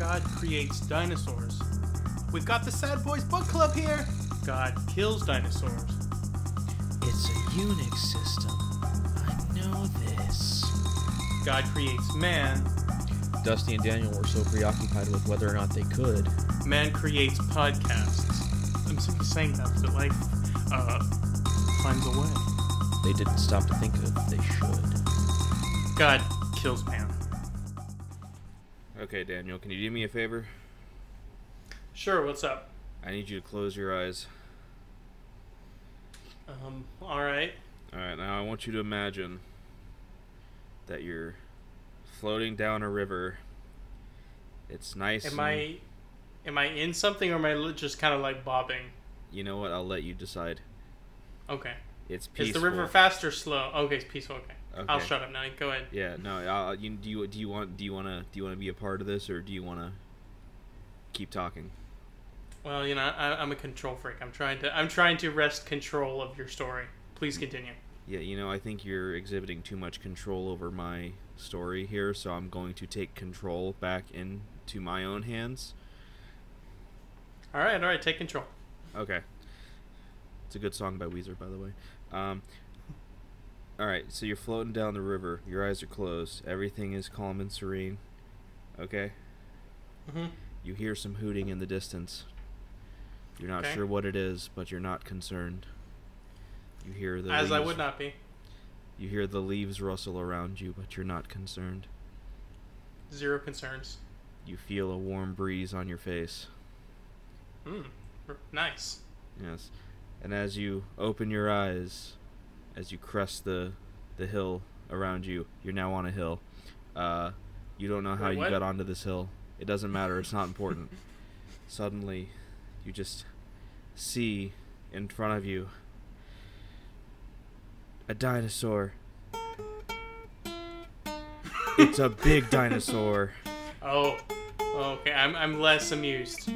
God creates dinosaurs. We've got the Sad Boys Book Club here. God kills dinosaurs. It's a Unix system. I know this. God creates man. Dusty and Daniel were so preoccupied with whether or not they could. Man creates podcasts. I'm simply saying that, but life finds a way. They didn't stop to think of they should. God kills man. Okay, Daniel, can you do me a favor? Sure, what's up? I need you to close your eyes. Alright. Alright, now I want you to imagine that you're floating down a river. It's nice. Am I in something, or am I just kind of like bobbing? You know what? I'll let you decide. Okay. It's peaceful. Is the river fast or slow? Okay, it's peaceful. Okay. I'll Okay. shut up now. Go ahead. Yeah. No. Do you want to be a part of this, or do you want to keep talking? Well, you know, I'm a control freak. I'm trying to wrest control of your story. Please continue. Yeah. You know, I think you're exhibiting too much control over my story here, so I'm going to take control back into my own hands. All right. Take control. Okay. It's a good song by Weezer, by the way. Alright, so you're floating down the river. Your eyes are closed. Everything is calm and serene. Okay? Mm-hmm. You hear some hooting in the distance. You're not Okay. sure what it is, but you're not concerned. You hear the As leaves, I would not be. You hear the leaves rustle around you, but you're not concerned. Zero concerns. You feel a warm breeze on your face. Nice. Yes. And as you open your eyes, as you crest the hill around you, you're now on a hill. You don't know how Wait, you what? got onto this hill. It doesn't matter. It's not important. Suddenly, you just see in front of you a dinosaur. It's a big dinosaur. Oh. Okay. I'm less amused.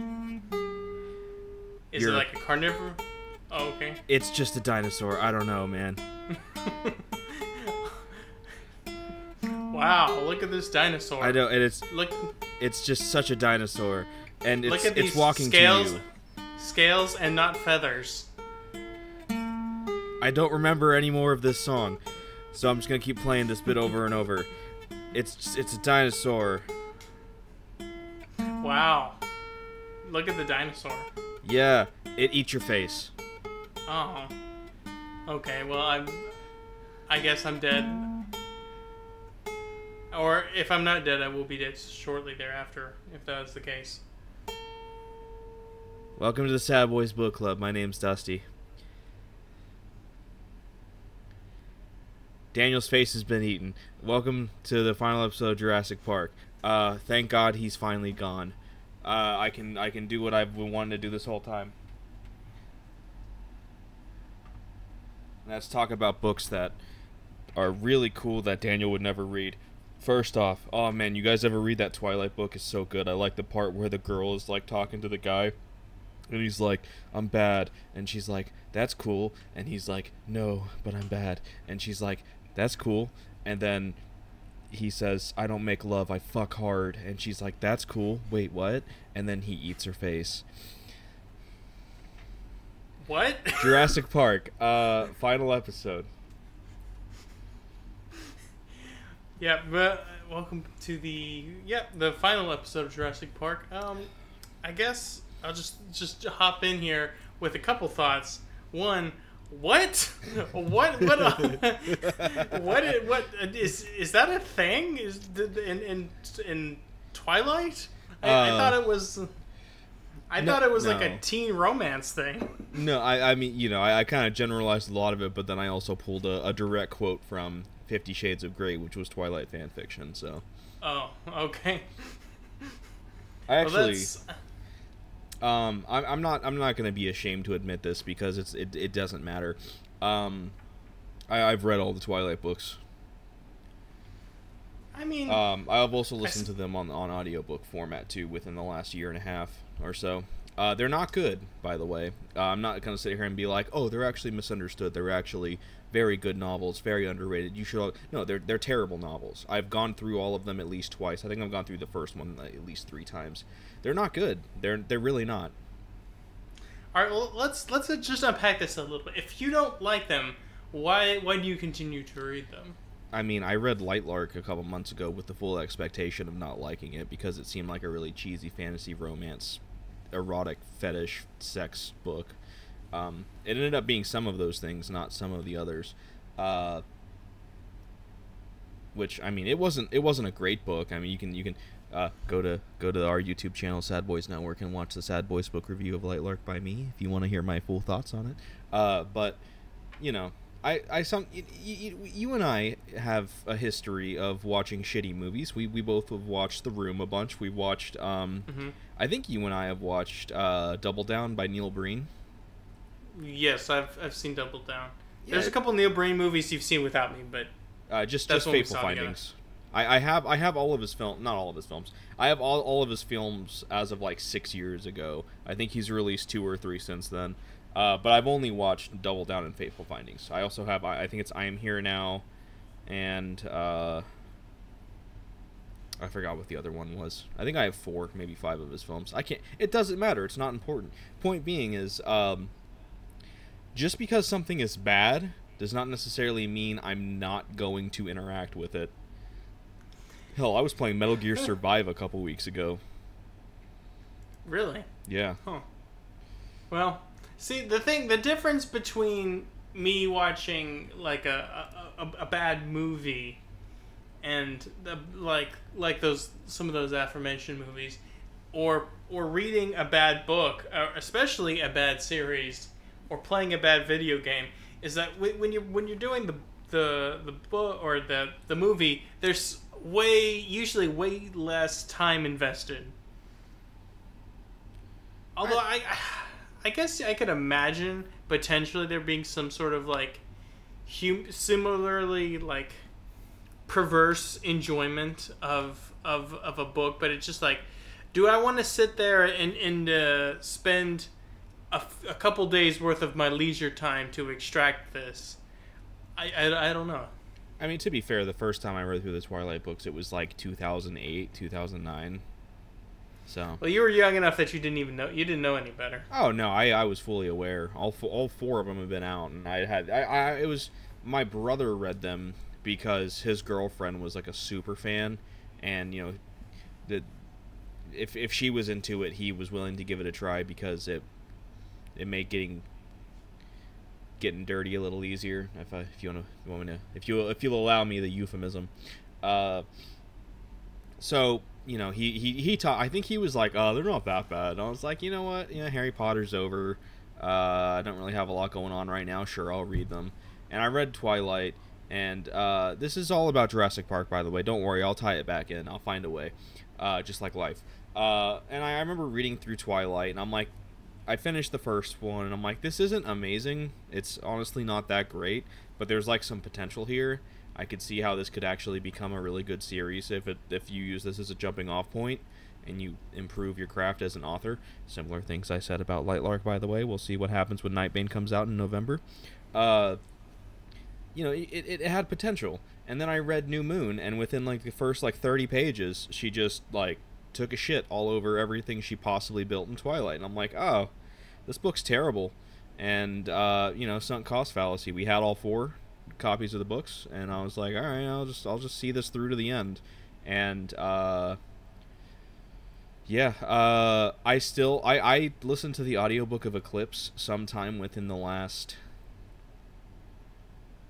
Is it You're- like a carnivore? Oh, okay. It's just a dinosaur. I don't know, man. Wow, look at this dinosaur. I know, and Look it's just such a dinosaur, and look at it's these walking scales, to you. scales and not feathers. I don't remember any more of this song, so I'm just gonna keep playing this bit over and over. It's a dinosaur. Wow. Look at the dinosaur. Yeah, it eats your face. Oh. Okay, well I guess I'm dead. Or if I'm not dead, I will be dead shortly thereafter, if that's the case. Welcome to the Sad Boys Book Club. My name's Dusty. Daniel's face has been eaten. Welcome to the final episode of Jurassic Park. Thank God he's finally gone. I can do what I've been wanting to do this whole time. Let's talk about books that are really cool that Daniel would never read. First off, oh man, you guys ever read that Twilight book? It's so good. I like the part where the girl is like talking to the guy, and he's like, I'm bad, and she's like, that's cool, and he's like, no, but I'm bad, and she's like, that's cool, and then he says, I don't make love, I fuck hard, and she's like, that's cool, wait, what? And then he eats her face. What? Jurassic Park, final episode. Yeah, but welcome to the final episode of Jurassic Park. I guess I'll just hop in here with a couple thoughts. One, what is that a thing? Is in Twilight? I thought it was. I thought it was like a teen romance thing. No, I mean, you know, I kind of generalized a lot of it, but then I also pulled a direct quote from 50 Shades of Grey, which was Twilight fan fiction. So. Oh, okay. I actually. Well, I'm not going to be ashamed to admit this because it doesn't matter. I've read all the Twilight books. I mean, I've also listened to them on audiobook format too within the last year and a half or so. They're not good, by the way. I'm not going to sit here and be like, oh, they're actually misunderstood. They're actually very good novels, very underrated. You should all... No, they're terrible novels. I've gone through all of them at least twice. I think I've gone through the first one at least 3 times. They're not good. They're really not. All right, well, let's just unpack this a little bit. If you don't like them, why do you continue to read them? I mean, I read Lightlark a couple months ago with the full expectation of not liking it because it seemed like a really cheesy fantasy romance, erotic fetish sex book. It ended up being some of those things, not some of the others. Which, I mean, it wasn't a great book. I mean, you can go to our YouTube channel, Sad Boys Network, and watch the Sad Boys book review of Lightlark by me if you want to hear my full thoughts on it. But you know, you and I have a history of watching shitty movies. We both have watched The Room a bunch. We watched I think you and I have watched Double Down by Neil Breen. Yes, I've seen Double Down. Yeah. There's a couple Neil Breen movies you've seen without me, but just Fateful Findings. I have all of his not all of his films. I have all of his films as of like 6 years ago. I think he's released 2 or 3 since then. But I've only watched Double Down and Fateful Findings. I also have, I think it's I Am Here Now, and I forgot what the other one was. I think I have 4, maybe 5 of his films. It doesn't matter. It's not important. Point being is, just because something is bad does not necessarily mean I'm not going to interact with it. Hell, I was playing Metal Gear Survive a couple weeks ago. Really? Yeah. Huh. Well, see, the difference between me watching like a bad movie and some of those aforementioned movies, or reading a bad book, especially a bad series, or playing a bad video game, is that when you're doing the book or the movie, there's usually way less time invested. Although I guess I could imagine potentially there being some sort of like similarly like perverse enjoyment of a book, but it's just like, do I want to sit there and spend a couple days worth of my leisure time to extract this? I don't know. I mean, to be fair, the first time I read through the Twilight books, it was like 2008, 2009. So. Well, you were young enough that you didn't know any better. Oh no, I was fully aware. All 4 of them have been out, and it was my brother read them because his girlfriend was like a super fan, and you know, if she was into it, he was willing to give it a try because it made getting dirty a little easier. If you'll allow me the euphemism. So you know, he taught. I think he was like, oh, they're not that bad. And I was like, you know what? You know, Harry Potter's over. I don't really have a lot going on right now. Sure, I'll read them. And I read Twilight. And this is all about Jurassic Park, by the way. Don't worry, I'll tie it back in. I'll find a way. Just like life. And I remember reading through Twilight, and I'm like, I finished the first one, and I'm like, this isn't amazing. It's honestly not that great, but there's like some potential here. I could see how this could actually become a really good series if you use this as a jumping off point and you improve your craft as an author. Similar things I said about Lightlark, by the way. We'll see what happens when Nightbane comes out in November. You know, it had potential. And then I read New Moon, and within like the first like 30 pages, she just like took a shit all over everything she possibly built in Twilight. And I'm like, oh, this book's terrible. And you know, sunk cost fallacy. We had all 4 copies of the books, and I was like, all right, I'll just see this through to the end. And yeah, I listened to the audiobook of Eclipse sometime within the last,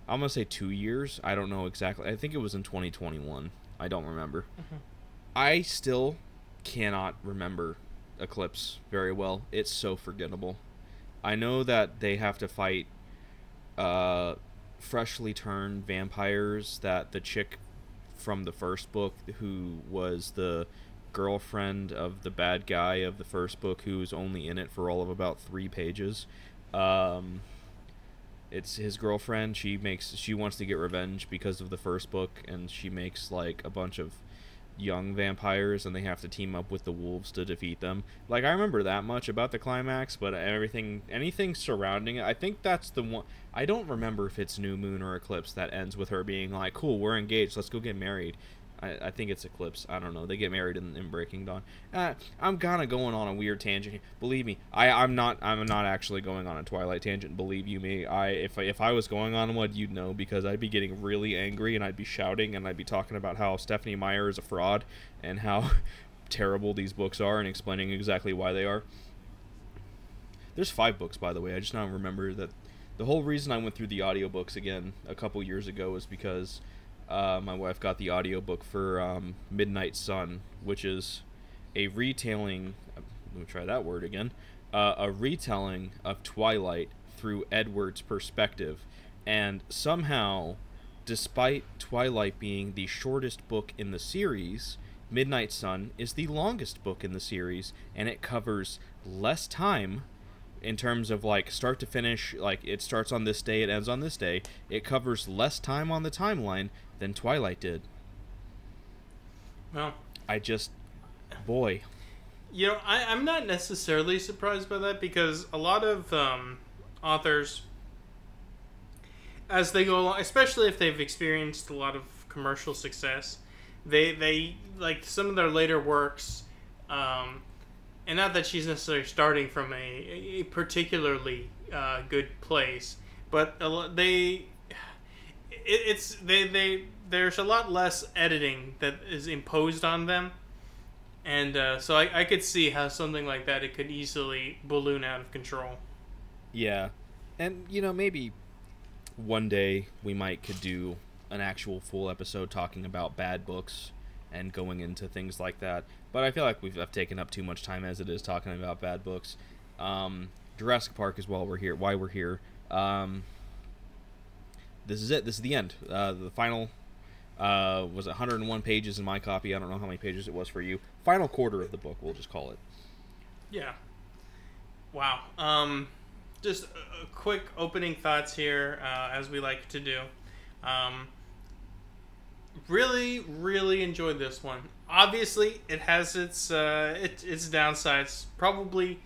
I'm gonna say 2 years. I don't know exactly. I think it was in 2021. I don't remember. Mm-hmm. I still cannot remember Eclipse very well. It's so forgettable. I know that they have to fight freshly turned vampires, that the chick from the first book, who was the girlfriend of the bad guy of the first book, who was only in it for all of about 3 pages, It's his girlfriend. She wants to get revenge because of the first book, and she makes like a bunch of young vampires, and they have to team up with the wolves to defeat them. Like, I remember that much about the climax, but anything surrounding it, I think that's the one. I don't remember if it's New Moon or Eclipse that ends with her being like, cool, we're engaged, let's go get married. I think it's Eclipse. I don't know. They get married in Breaking Dawn. I'm kind of going on a weird tangent here. Believe me, I'm not actually going on a Twilight tangent. Believe you me. If I was going on one, you'd know, because I'd be getting really angry and I'd be shouting and I'd be talking about how Stephanie Meyer is a fraud and how terrible these books are and explaining exactly why they are. There's 5 books, by the way. I just now remember that the whole reason I went through the audiobooks again a couple years ago was because my wife got the audiobook for Midnight Sun, which is a retelling, let me try that word again, a retelling of Twilight through Edward's perspective. And somehow, despite Twilight being the shortest book in the series, Midnight Sun is the longest book in the series, and it covers less time in terms of like start to finish. Like, it starts on this day, it ends on this day. It covers less time on the timeline than Twilight did. Well, boy. You know, I'm not necessarily surprised by that, because a lot of authors, as they go along, especially if they've experienced a lot of commercial success, they like some of their later works, and not that she's necessarily starting from a particularly good place, but there's a lot less editing that is imposed on them, and so I could see how something like that, it could easily balloon out of control. Yeah, and you know, maybe one day we could do an actual full episode talking about bad books and going into things like that. But I feel like I've taken up too much time as it is talking about bad books. Jurassic Park is why we're here. This is it. This is the end. The final was 101 pages in my copy. I don't know how many pages it was for you. Final quarter of the book, we'll just call it. Yeah. Wow. Just quick opening thoughts here, as we like to do. Really, really enjoyed this one. Obviously, it has its downsides. Probably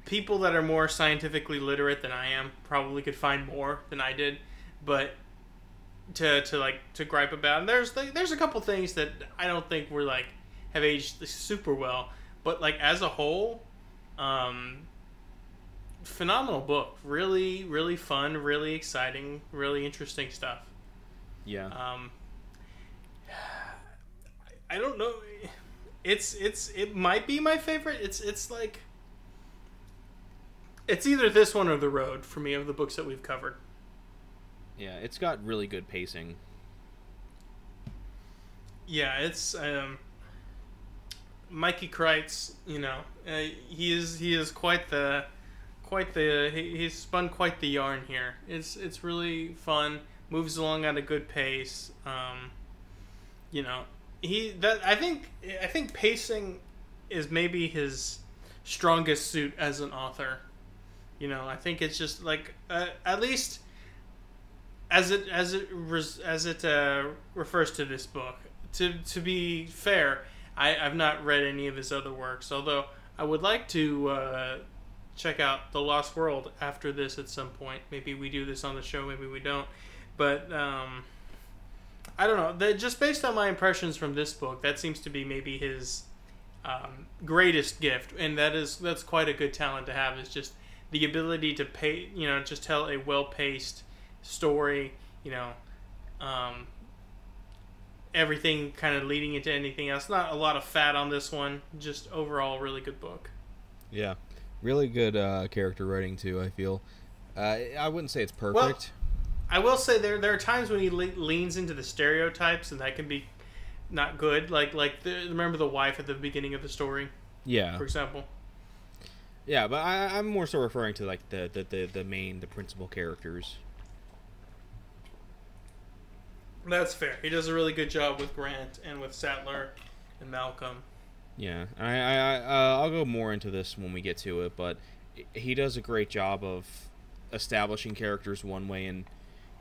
people that are more scientifically literate than I am probably could find more than I did, but to gripe about. And there's a couple things that I don't think were have aged super well, but as a whole, phenomenal book. Really, really fun, really exciting, really interesting stuff. Yeah. I don't know. It might be my favorite. It's either this one or The Road for me of the books that we've covered. Yeah, it's got really good pacing. Yeah, it's Mikey Kreitz. You know, he is quite the he's spun quite the yarn here. It's really fun. Moves along at a good pace. You know, I think pacing is maybe his strongest suit as an author. You know, I think it's just at least as it refers to this book. To be fair, I've not read any of his other works, although I would like to check out The Lost World after this at some point. Maybe we do this on the show, maybe we don't. But I don't know. Just based on my impressions from this book, that seems to be maybe his greatest gift, and that's quite a good talent to have. Is just the ability to just tell a well-paced story. You know, everything kind of leading into anything else. Not a lot of fat on this one. Just overall, really good book. Yeah, really good character writing too. I feel. I wouldn't say it's perfect. Well, I will say there are times when he leans into the stereotypes, and that can be not good. Remember the wife at the beginning of the story? Yeah. For example. Yeah, but I'm more so referring to the principal characters. That's fair. He does a really good job with Grant and with Sattler and Malcolm. Yeah, I'll go more into this when we get to it, but he does a great job of establishing characters one way, and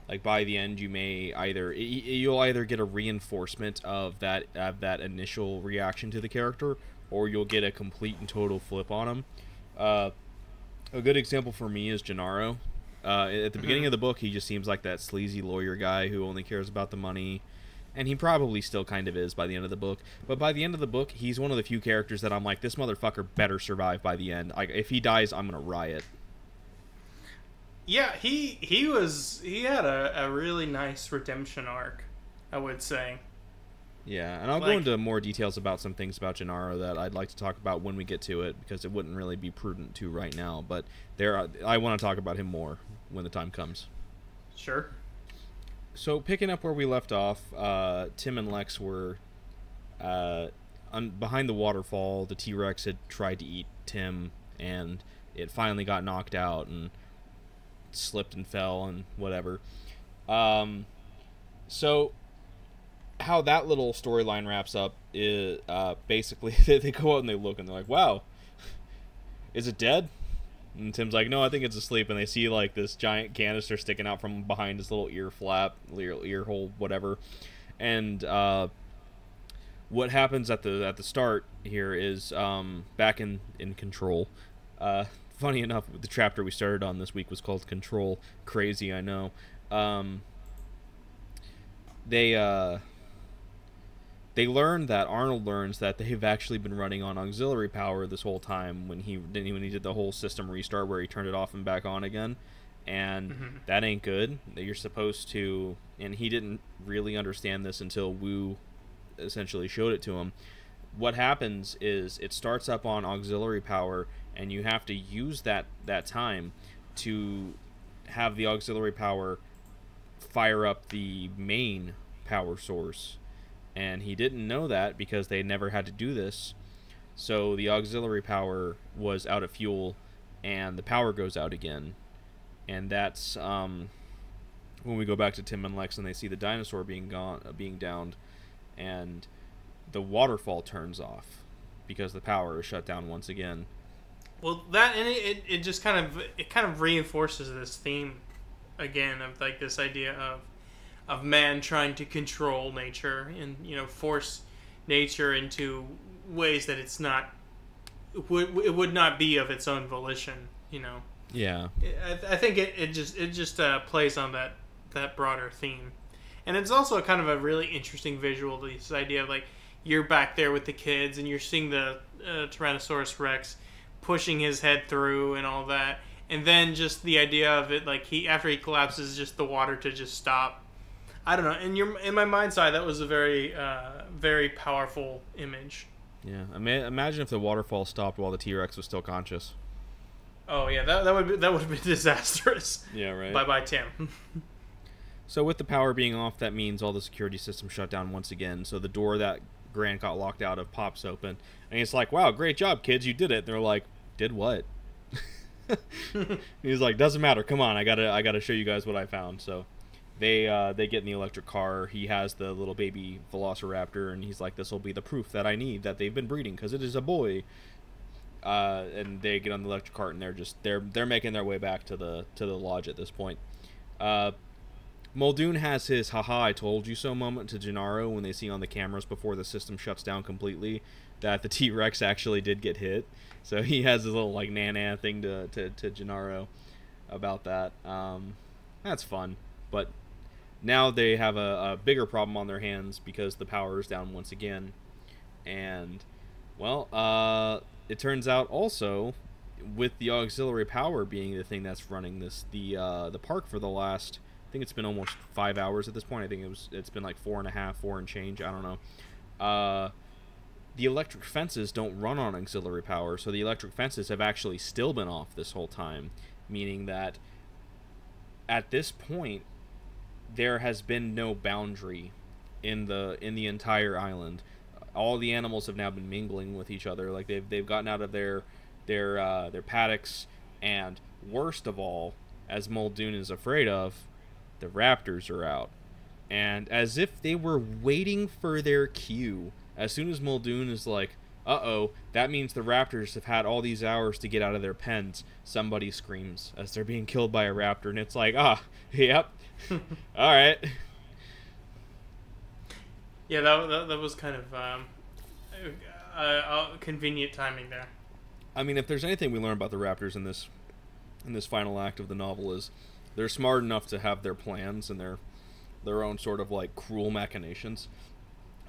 like by the end you may you'll either get a reinforcement of that initial reaction to the character, or you'll get a complete and total flip on them. A good example for me is Gennaro. At the beginning of the book, he just seems like that sleazy lawyer guy who only cares about the money, and he probably still kind of is by the end of the book. But by the end of the book, he's one of the few characters that I'm like, this motherfucker better survive by the end. Like, if he dies, I'm gonna riot. Yeah, he had a really nice redemption arc, I would say. Yeah, and I'll go into more details about some things about Gennaro that I'd like to talk about when we get to it, because it wouldn't really be prudent to right now. But I want to talk about him more when the time comes. Sure. So picking up where we left off, Tim and Lex were behind the waterfall. The T-Rex had tried to eat Tim, and it finally got knocked out and slipped and fell and whatever. So how that little storyline wraps up is basically they go out and they look and they're like, wow, is it dead? And Tim's like, no, I think it's asleep. And they see like this giant canister sticking out from behind his little ear flap, ear hole, whatever. And what happens at the start here is back in Control. Funny enough, the chapter we started on this week was called Control. Crazy, I know. They learn that Arnold learns that they've actually been running on auxiliary power this whole time when he did the whole system restart where he turned it off and back on again, and that ain't good. That you're supposed to, and he didn't really understand this until Wu essentially showed it to him. What happens is it starts up on auxiliary power, and you have to use that time to have the auxiliary power fire up the main power source. And he didn't know that because they never had to do this. So the auxiliary power was out of fuel, and the power goes out again. And that's when we go back to Tim and Lex and they see the dinosaur being downed, and the waterfall turns off because the power is shut down once again. Well, that and it just kind of reinforces this theme again of like this idea of man trying to control nature and, you know, force nature into ways that it would not be of its own volition, you know. Yeah. I think it just plays on that broader theme. And it's also a kind of a really interesting visual, this idea of like you're back there with the kids and you're seeing the Tyrannosaurus Rex pushing his head through and all that. And then just the idea of it, like after he collapses, just the water to just stop. I don't know. In my mind's eye, that was a very, very powerful image. Yeah. Imagine if the waterfall stopped while the T-Rex was still conscious. Oh yeah, that would have been disastrous. Yeah, right. Bye, Tim. So with the power being off, that means all the security systems shut down once again. So the door that Grant got locked out of pops open, and he's like, "Wow, great job, kids! You did it." And they're like, "Did what?" He's like, "Doesn't matter. Come on, I gotta show you guys what I found." So they get in the electric car. He has the little baby velociraptor, and he's like, "This will be the proof that I need that they've been breeding because it is a boy." And they get on the electric cart, and they're making their way back to the lodge at this point. Muldoon has his "haha, I told you so" moment to Gennaro when they see on the cameras before the system shuts down completely that the T-Rex actually did get hit. So he has his little like na-na thing to Gennaro about that. That's fun. But now they have a bigger problem on their hands because the power is down once again. And, well, it turns out also, with the auxiliary power being the thing that's running the park for the last, I think it's been almost 5 hours at this point. I think it's been like 4.5, 4 and change. I don't know. The electric fences don't run on auxiliary power, so the electric fences have actually still been off this whole time, meaning that at this point there has been no boundary in the entire island. All the animals have now been mingling with each other, like they've gotten out of their paddocks, and worst of all, as Muldoon is afraid of, the raptors are out. And as if they were waiting for their cue, as soon as Muldoon is like, Uh-oh, that means the raptors have had all these hours to get out of their pens. Somebody screams as they're being killed by a raptor, and it's like, yep. All right. Yeah, that was kind of convenient timing there. I mean, if there's anything we learn about the raptors in this final act of the novel, is they're smart enough to have their plans and their own sort of like cruel machinations.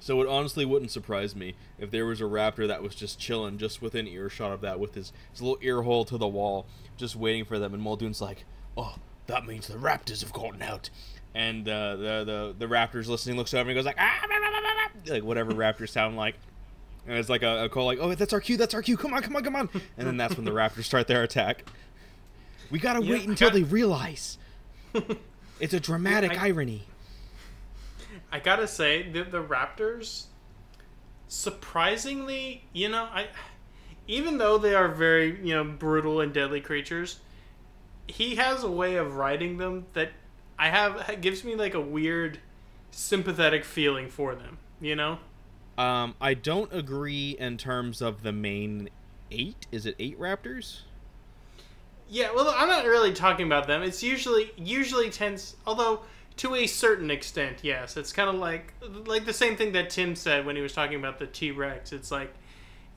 So it honestly wouldn't surprise me if there was a raptor that was just chilling just within earshot of that with his little ear hole to the wall, just waiting for them. And Muldoon's like, oh, that means the raptors have gotten out. And the raptor's listening, looks over and goes like, like whatever raptors sound like. And it's like a call like, oh, that's our cue, come on. And then that's when the raptors start their attack. We gotta wait until they realize. It's a dramatic irony. I gotta say, the raptors, surprisingly, even though they are very, brutal and deadly creatures, he has a way of writing them that gives me like a weird sympathetic feeling for them, I don't agree in terms of the main 8. Is it 8 raptors? Yeah, well, I'm not really talking about them. It's usually tends, although to a certain extent, yes. It's kind of like the same thing that Tim said when he was talking about the T-Rex. It's like,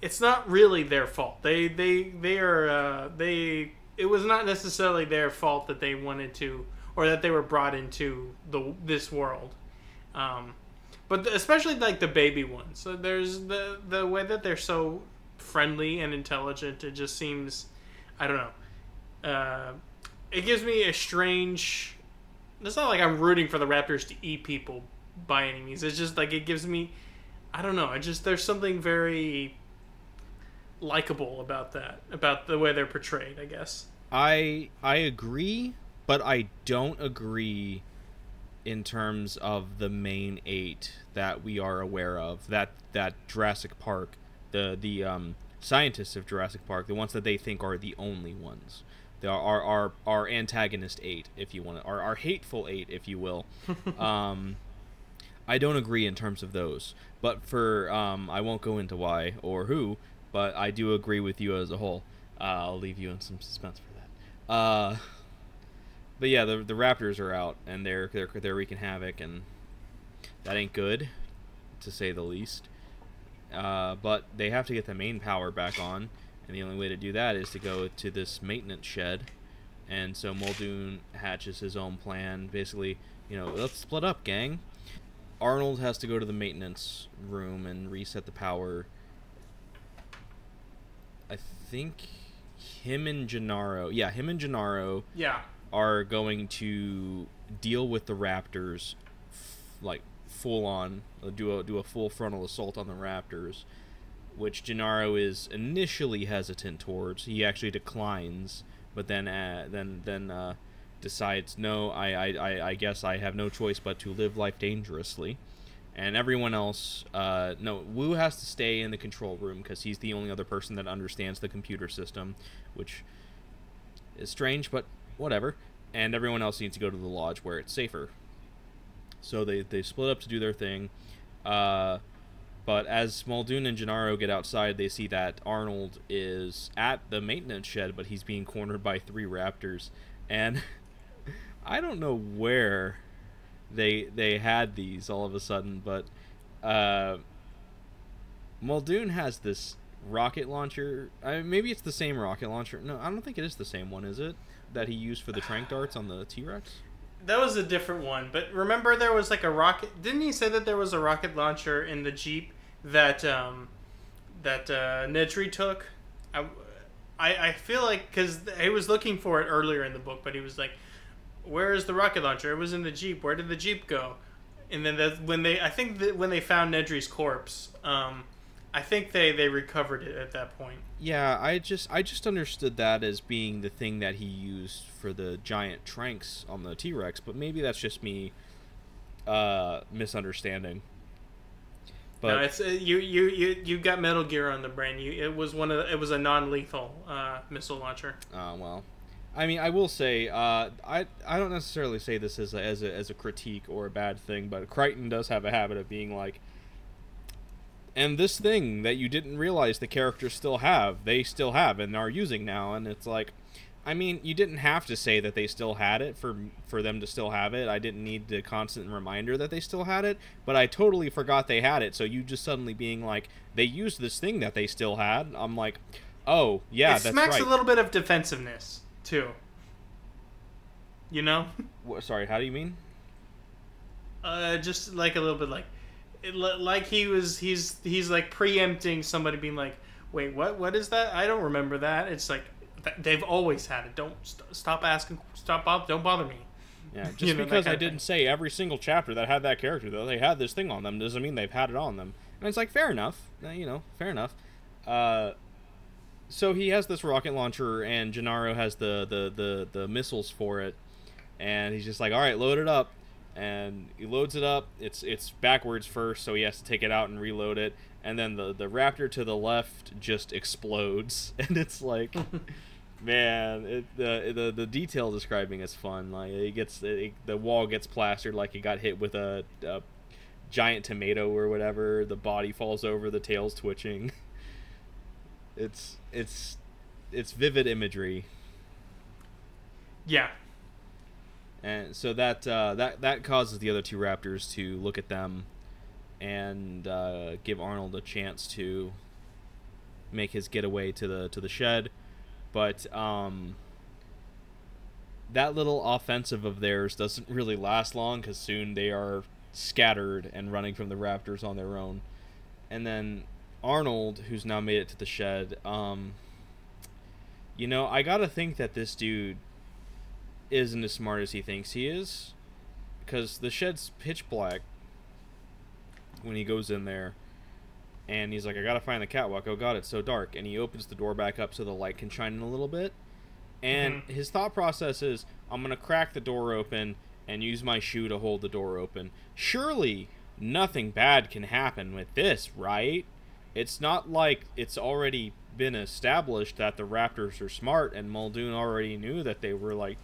it's not really their fault. It was not necessarily their fault that they wanted to, or that they were brought into this world. But especially like the baby ones. So there's the way that they're so friendly and intelligent. It just seems, I don't know. It gives me a strange. It's not like I'm rooting for the raptors to eat people by any means. It's just like it gives me, I don't know. There's something very likable about that, about the way they're portrayed, I guess. I agree, but I don't agree in terms of the main 8 that we are aware of. That Jurassic Park, the scientists of Jurassic Park, the ones that they think are the only ones. They are our antagonist 8, if you want, our hateful 8, if you will. I don't agree in terms of those, but for I won't go into why or who, but I do agree with you as a whole. I'll leave you in some suspense for that. But yeah, the raptors are out and they're wreaking havoc, and that ain't good, to say the least. But they have to get the main power back on. And the only way to do that is to go to this maintenance shed. And so Muldoon hatches his own plan. Basically, let's split up, gang. Arnold has to go to the maintenance room and reset the power. I think him and Gennaro are going to deal with the raptors, like full on, do a full frontal assault on the raptors, which Gennaro is initially hesitant towards. He actually declines, but then decides, no, I guess I have no choice but to live life dangerously. And everyone else, no, Wu has to stay in the control room because he's the only other person that understands the computer system, which is strange, but whatever. And everyone else needs to go to the lodge where it's safer. So they split up to do their thing. But as Muldoon and Gennaro get outside, they see that Arnold is at the maintenance shed, but he's being cornered by 3 raptors. And I don't know where they had these all of a sudden, but Muldoon has this rocket launcher. Maybe it's the same rocket launcher. No, I don't think it is the same one, is it? That he used for the tranq darts on the T-Rex? That was a different one, but remember there was like a rocket. Didn't he say that there was a rocket launcher in the Jeep that Nedry took? I feel like, because he was looking for it earlier in the book, but he was like, "Where is the rocket launcher? It was in the Jeep. Where did the Jeep go?" And then when they found Nedry's corpse, I think they recovered it at that point. Yeah, I just understood that as being the thing that he used for the giant tranks on the T-Rex, but maybe that's just me misunderstanding. But no, it's you got Metal Gear on the brain. It was a non-lethal missile launcher. Well, I mean, I will say I don't necessarily say this as a critique or a bad thing, but Crichton does have a habit of being like, and this thing that you didn't realize the characters still have, they still have and are using now. And it's like, I mean, you didn't have to say that they still had it for them to still have it. I didn't need the constant reminder that they still had it, but I totally forgot they had it. So you just suddenly being like, they used this thing that they still had. I'm like, oh, yeah, that's right. It smacks a little bit of defensiveness, too. You know? Sorry, how do you mean? Just like a little bit like he's like preempting somebody being like, wait, what is that? I don't remember that. It's like, they've always had it. Don't stop asking. Don't bother me. Yeah, just because I didn't say every single chapter that had that character, though, they had this thing on them, doesn't mean they've had it on them. And it's like, fair enough. Fair enough. So he has this rocket launcher, and Gennaro has the missiles for it. And he's just like, all right, load it up. And he loads it up. It's backwards first, so he has to take it out and reload it. And then the raptor to the left just explodes. And it's like... Man, the detail describing is fun. Like the wall gets plastered like it got hit with a giant tomato or whatever. The body falls over, the tail's twitching. It's vivid imagery. Yeah. And so that causes the other two raptors to look at them and give Arnold a chance to make his getaway to the shed. But that little offensive of theirs doesn't really last long, because soon they are scattered and running from the raptors on their own. And then Arnold, who's now made it to the shed, I gotta think that this dude isn't as smart as he thinks he is, because the shed's pitch black when he goes in there. And he's like, I gotta find the catwalk. Oh god, it's so dark. And he opens the door back up so the light can shine in a little bit. And his thought process is, I'm gonna crack the door open and use my shoe to hold the door open. Surely nothing bad can happen with this, right? It's not like it's already been established that the raptors are smart, and Muldoon already knew that they were like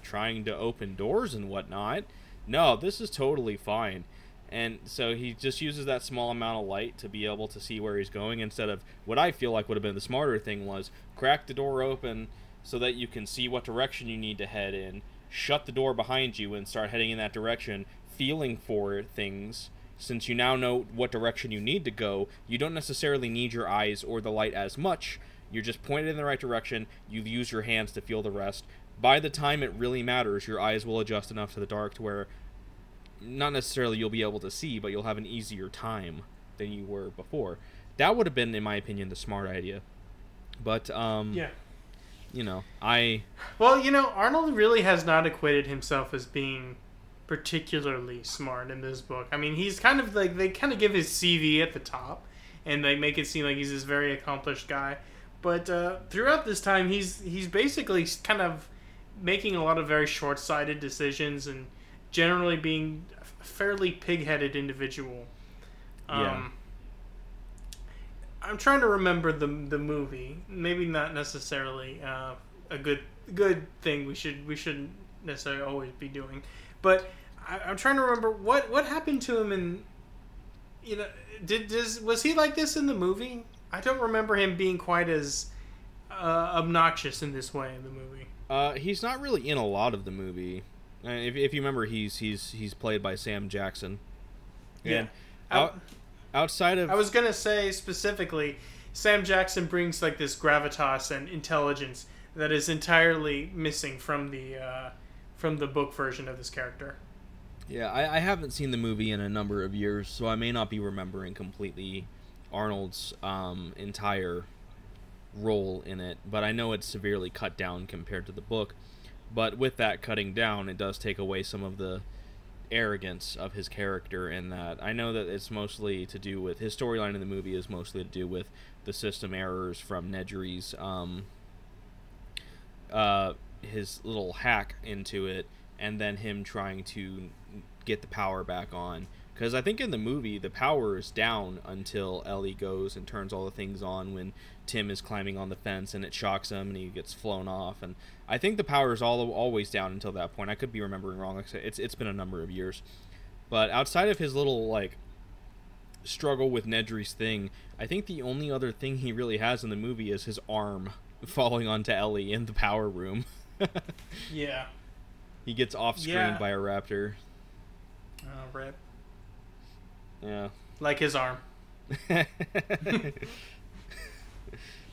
trying to open doors and whatnot. No, this is totally fine. And so he just uses that small amount of light to be able to see where he's going, instead of what I feel like would have been the smarter thing was crack the door open so that you can see what direction you need to head in, shut the door behind you and start heading in that direction, feeling for things. Since you now know what direction you need to go, you don't necessarily need your eyes or the light as much. You're just pointed in the right direction, you use your hands to feel the rest. By the time it really matters, your eyes will adjust enough to the dark to where not necessarily you'll be able to see, but you'll have an easier time than you were before. That would have been, in my opinion, the smart idea. But, yeah. Arnold really has not acquitted himself as being particularly smart in this book. I mean, he's kind of like, they kind of give his CV at the top, and they make it seem like he's this very accomplished guy. But throughout this time, he's basically kind of making a lot of very short-sighted decisions and generally being a fairly pig-headed individual. I'm trying to remember the movie. Maybe not necessarily a good thing we shouldn't necessarily always be doing. But I'm trying to remember what happened to him in, was he like this in the movie? I don't remember him being quite as obnoxious in this way in the movie. He's not really in a lot of the movie. If you remember, he's played by Sam Jackson. Yeah. Outside of, I was gonna say specifically, Sam Jackson brings like this gravitas and intelligence that is entirely missing from the book version of this character. Yeah, I haven't seen the movie in a number of years, so I may not be remembering completely Arnold's entire role in it, but I know it's severely cut down compared to the book. But with that cutting down, it does take away some of the arrogance of his character, in that I know that it's mostly to do with his storyline in the movie is mostly to do with the system errors from Nedry's his little hack into it, and then him trying to get the power back on. Because I think in the movie, the power is down until Ellie goes and turns all the things on when Tim is climbing on the fence and it shocks him and he gets flown off. And I think the power is always down until that point. I could be remembering wrong. Like I said, it's been a number of years. But outside of his little, like, struggle with Nedry's thing, I think the only other thing he really has in the movie is his arm falling onto Ellie in the power room. Yeah. He gets off-screen by a raptor. Oh, rip. Yeah. Like his arm.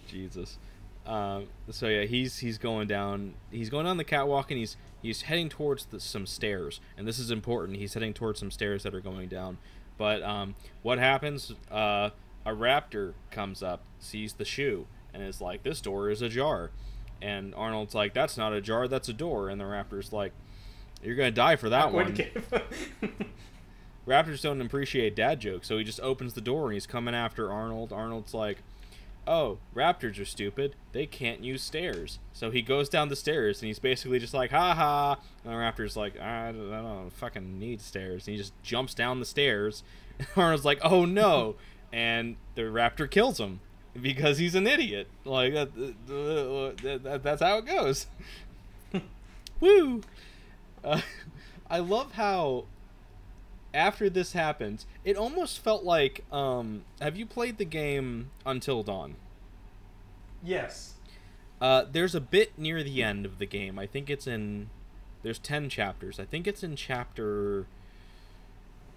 Jesus. So yeah, he's going down. He's going down the catwalk, and he's heading towards some stairs. And this is important. He's heading towards some stairs that are going down. But what happens? A raptor comes up, sees the shoe, and is like, "This door is ajar." And Arnold's like, "That's not a jar, that's a door." And the raptor's like, "You're gonna die for that one." Raptors don't appreciate dad jokes, so he just opens the door and he's coming after Arnold. Arnold's like, "Oh, raptors are stupid. They can't use stairs." So he goes down the stairs and he's basically just like, "Ha ha." And the raptor's like, I don't fucking need stairs." And he just jumps down the stairs. And Arnold's like, "Oh no." And the raptor kills him because he's an idiot. Like, that's how it goes. Woo! I love how after this happens, it almost felt like, have you played the game Until Dawn? Yes. There's a bit near the end of the game. I think it's in, there's 10 chapters. I think it's in chapter,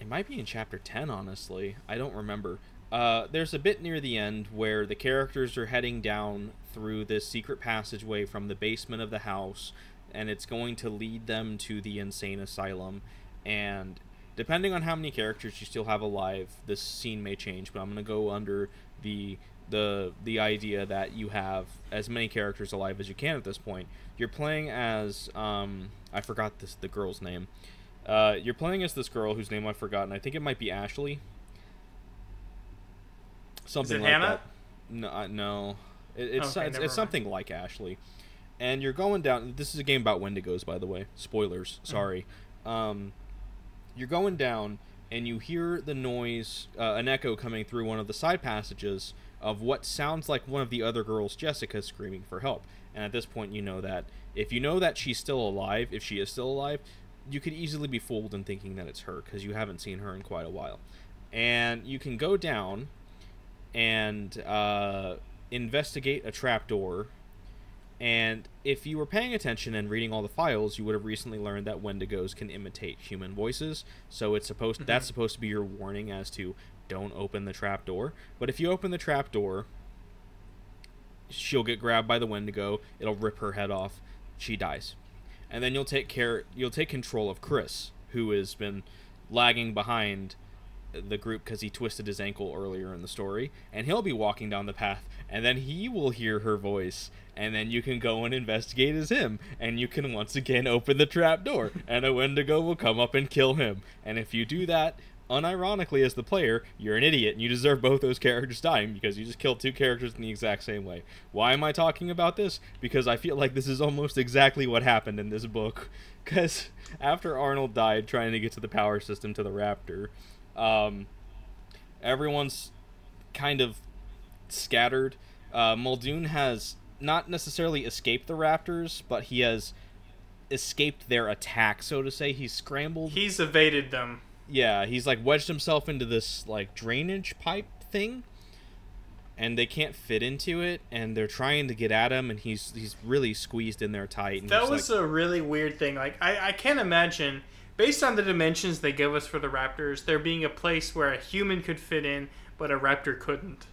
it might be in chapter 10, honestly. I don't remember. There's a bit near the end where the characters are heading down through this secret passageway from the basement of the house, and it's going to lead them to the insane asylum. And depending on how many characters you still have alive, this scene may change, but I'm going to go under the idea that you have as many characters alive as you can at this point. You're playing as, I forgot the girl's name. You're playing as this girl whose name I've forgotten. I think it might be Ashley. Something Is it like Hannah? that. No. It's Okay, something like Ashley. And you're going down. This is a game about Wendigos, by the way. Spoilers. Sorry. You're going down, and you hear the noise, an echo coming through one of the side passages of what sounds like one of the other girls, Jessica, screaming for help. And at this point, you know that if you know that she's still alive, if she is still alive, you could easily be fooled in thinking that it's her, because you haven't seen her in quite a while. And you can go down and investigate a trapdoor. And if you were paying attention and reading all the files, you would have recently learned that Wendigos can imitate human voices. So it's that's supposed to be your warning as to don't open the trapdoor. But if you open the trapdoor, she'll get grabbed by the Wendigo. It'll rip her head off. She dies. And then you'll take control of Chris, who has been lagging behind the group because he twisted his ankle earlier in the story, and he'll be walking down the path, and then he will hear her voice, and then you can go and investigate as him, and you can once again open the trap door, and a Wendigo will come up and kill him. And if you do that, unironically as the player, you're an idiot, and you deserve both those characters dying because you just killed two characters in the exact same way. Why am I talking about this? Because I feel like this is almost exactly what happened in this book. Because after Arnold died trying to get to the power system to the raptor, everyone's kind of scattered. Muldoon has not necessarily escaped the raptors, but he has escaped their attack, so to say. He's scrambled. He's evaded them. Yeah, he's like wedged himself into this like drainage pipe thing, and they can't fit into it, and they're trying to get at him, and he's really squeezed in there tight. And that was a really weird thing. Like I can't imagine, based on the dimensions they give us for the raptors, there being a place where a human could fit in, but a raptor couldn't.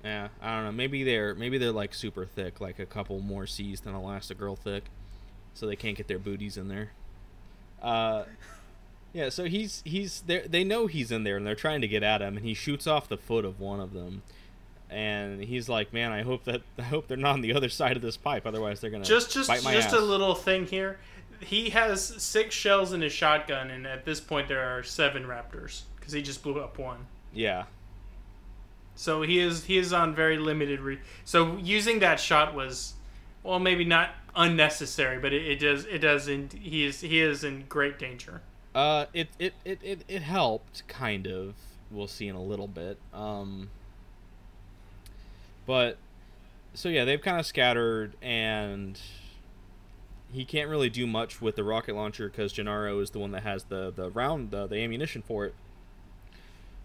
Yeah, I don't know. Maybe they're like super thick, like a couple more C's than Elastigirl thick, so they can't get their booties in there. Yeah, so he's there. They know he's in there, and they're trying to get at him. And he shoots off the foot of one of them, and he's like, "Man, I hope they're not on the other side of this pipe. Otherwise, they're gonna bite my ass." Just a little thing here. He has 6 shells in his shotgun, and at this point, there are 7 raptors because he just blew up one. Yeah. So he is on very limited. So using that shot was, well, maybe not unnecessary, but he is in great danger. It helped, kind of. We'll see in a little bit. But so yeah, they've kind of scattered, and he can't really do much with the rocket launcher because Gennaro is the one that has the ammunition for it.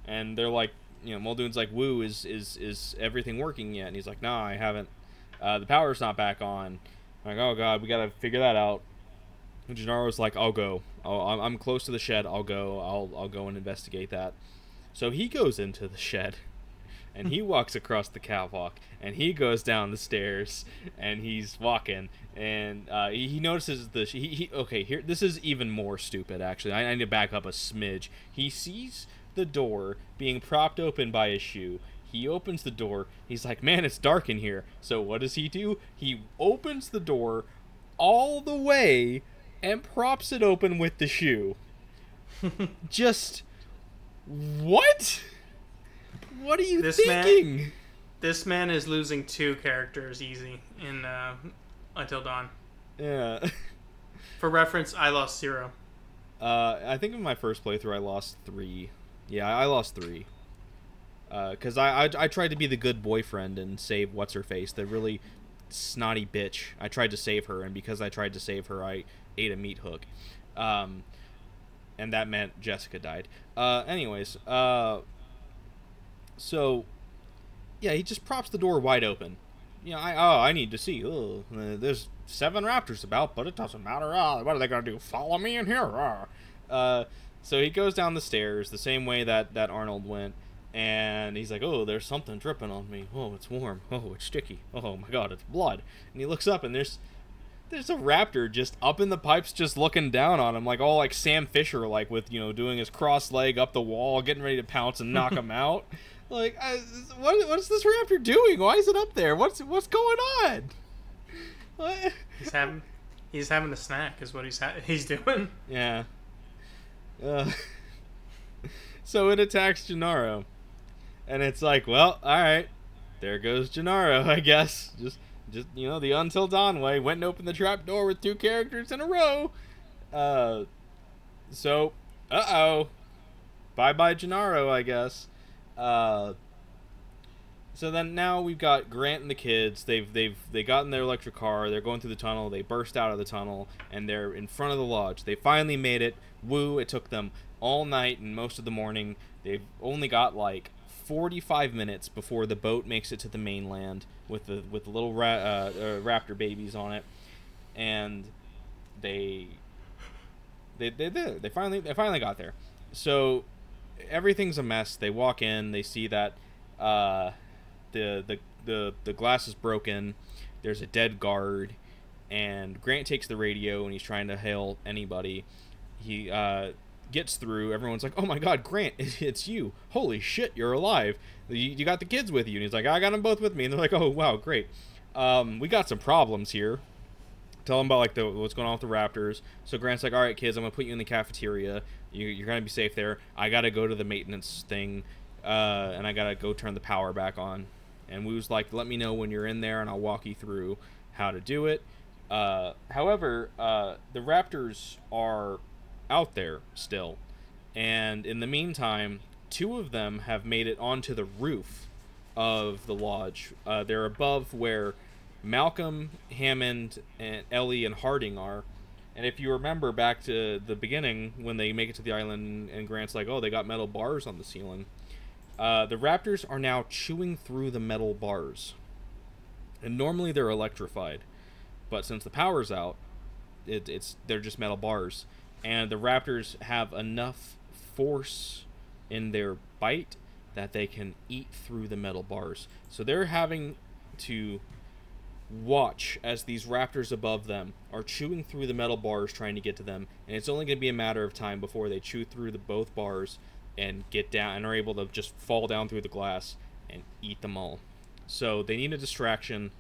And they're like, Muldoon's like, Woo, is everything working yet? And he's like, nah, I haven't. The power's not back on. I'm like, oh god, we gotta figure that out. And Gennaro's like, I'll go. I'm close to the shed. I'll go. I'll go and investigate that. So he goes into the shed, and he walks across the catwalk, and he goes down the stairs, and he's walking, and he notices okay, here, this is even more stupid, actually. I need to back up a smidge. He sees the door being propped open by a shoe. He opens the door. He's like, man, it's dark in here. So what does he do? He opens the door all the way and props it open with the shoe. Just... what? What are you thinking? This man is losing 2 characters easy in Until Dawn. Yeah. For reference, I lost 0. I think in my first playthrough I lost 3. Yeah, I lost 3. Because I tried to be the good boyfriend and save What's-Her-Face, the really snotty bitch. I tried to save her, and because I tried to save her, I ate a meat hook. And that meant Jessica died. Anyways, so, yeah, he just props the door wide open. I need to see. There's 7 raptors about, but it doesn't matter. What are they going to do? Follow me in here? So he goes down the stairs the same way that Arnold went, and he's like, oh, there's something dripping on me. Oh, it's warm. Oh, it's sticky. Oh, my God, it's blood. And he looks up, and there's a raptor just up in the pipes just looking down on him, like all like Sam Fisher, like with, doing his cross leg up the wall, getting ready to pounce and knock him out. Like, what's this raptor doing? Why is it up there? What's going on? What? He's having a snack is what he's doing. Yeah. So it attacks Gennaro. And it's like, well, alright. There goes Gennaro, I guess. Just the Until Dawn way. Went and opened the trap door with 2 characters in a row. So, bye-bye Gennaro, I guess. So then now we've got Grant and the kids. They got in their electric car. They're going through the tunnel. They burst out of the tunnel, and they're in front of the lodge. They finally made it. Woo! It took them all night and most of the morning. They've only got like 45 minutes before the boat makes it to the mainland with the little raptor babies on it, and they finally got there. So everything's a mess. They walk in. They see that the glass is broken. There's a dead guard, and Grant takes the radio and he's trying to hail anybody. He gets through. Everyone's like, oh my god, Grant, it's you. Holy shit, you're alive. You got the kids with you. And he's like, I got them both with me. And they're like, oh wow, great. We got some problems here. Tell them about like what's going on with the raptors. So Grant's like, all right, kids, I'm gonna put you in the cafeteria. You're gonna be safe there. I gotta go to the maintenance thing, and I gotta go turn the power back on. And Woo's like, let me know when you're in there, and I'll walk you through how to do it. However, the raptors are out there still, and in the meantime, 2 of them have made it onto the roof of the lodge. They're above where Malcolm, Hammond, and Ellie and Harding are. And if you remember back to the beginning when they make it to the island and Grant's like, oh, they got metal bars on the ceiling, the raptors are now chewing through the metal bars. And normally they're electrified, but since the power's out, they're just metal bars. And the raptors have enough force in their bite that they can eat through the metal bars. So they're having to watch as these raptors above them are chewing through the metal bars trying to get to them, and it's only going to be a matter of time before they chew through both bars and get down and are able to just fall down through the glass and eat them all. So they need a distraction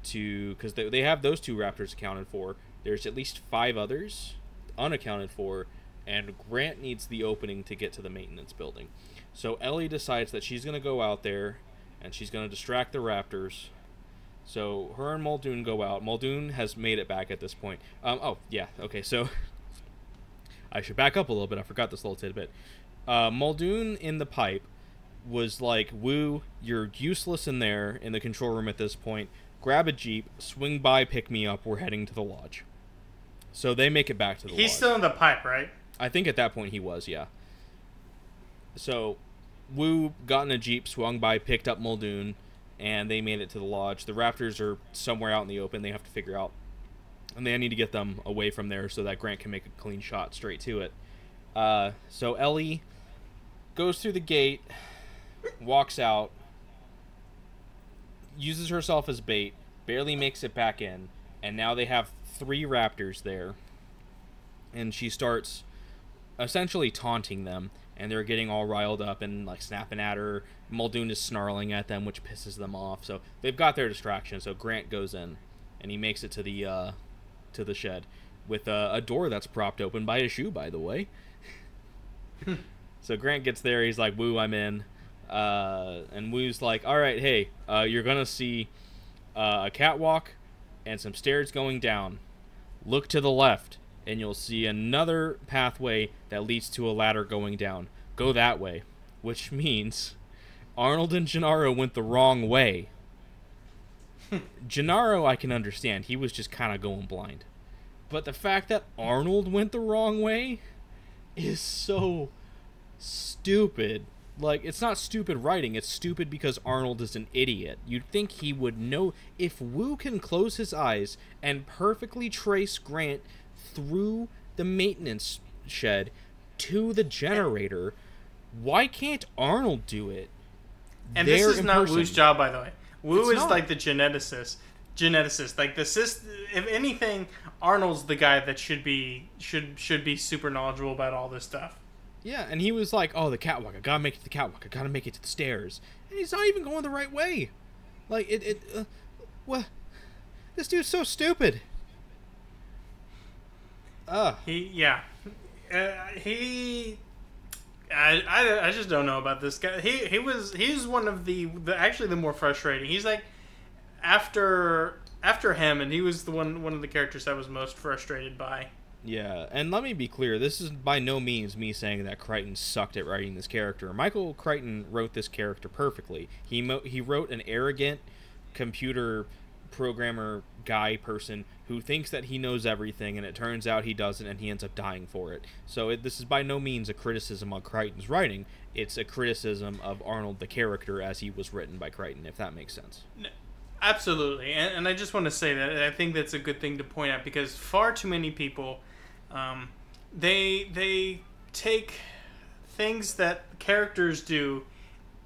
because they have those 2 raptors accounted for. There's at least 5 others unaccounted for, and Grant needs the opening to get to the maintenance building. So Ellie decides that she's going to go out there and she's going to distract the raptors. So her and Muldoon go out. Muldoon has made it back at this point. Oh, yeah, okay, so I should back up a little bit. I forgot this little tidbit. Muldoon in the pipe was like, Woo, you're useless in there in the control room at this point. Grab a jeep, swing by, pick me up. We're heading to the lodge. So they make it back to the lodge. He's still in the pipe, right? I think at that point he was, yeah. So Wu got in a jeep, swung by, picked up Muldoon, and they made it to the lodge. The raptors are somewhere out in the open. They have to figure out, and they need to get them away from there so that Grant can make a clean shot straight to it. So Ellie goes through the gate, walks out, uses herself as bait, barely makes it back in, and now they have 3 raptors there. And she starts essentially taunting them, and they're getting all riled up and like snapping at her. Muldoon is snarling at them, which pisses them off. So they've got their distraction. So Grant goes in, and he makes it to the shed with a door that's propped open by a shoe, by the way. So Grant gets there. He's like, "Woo, I'm in." And Woo's like, "All right, hey, you're gonna see a catwalk and some stairs going down. Look to the left, and you'll see another pathway that leads to a ladder going down. Go that way." Which means Arnold and Gennaro went the wrong way. Gennaro, I can understand. He was just kind of going blind. But the fact that Arnold went the wrong way is so stupid. Like, it's not stupid writing. It's stupid because Arnold is an idiot. You'd think he would know. If Wu can close his eyes and perfectly trace Grant through the maintenance shed to the generator, why can't Arnold do it? And this is not Wu's job, by the way. Wu is like the geneticist. Like the if anything, Arnold's the guy that should be super knowledgeable about all this stuff. Yeah, and he was like, "Oh, the catwalk! I gotta make it to the catwalk! I gotta make it to the stairs!" And he's not even going the right way. Like what? This dude's so stupid. I just don't know about this guy. He's one of the actually the more frustrating. He's like after him, and he was one of the characters I was most frustrated by. Yeah, and let me be clear, this is by no means me saying that Crichton sucked at writing this character. Michael Crichton wrote this character perfectly. He wrote an arrogant computer programmer guy person who thinks that he knows everything, and it turns out he doesn't, and he ends up dying for it. So this is by no means a criticism on Crichton's writing. It's a criticism of Arnold the character as he was written by Crichton, if that makes sense. No, absolutely, and I just want to say that I think that's a good thing to point out, because far too many people they take things that characters do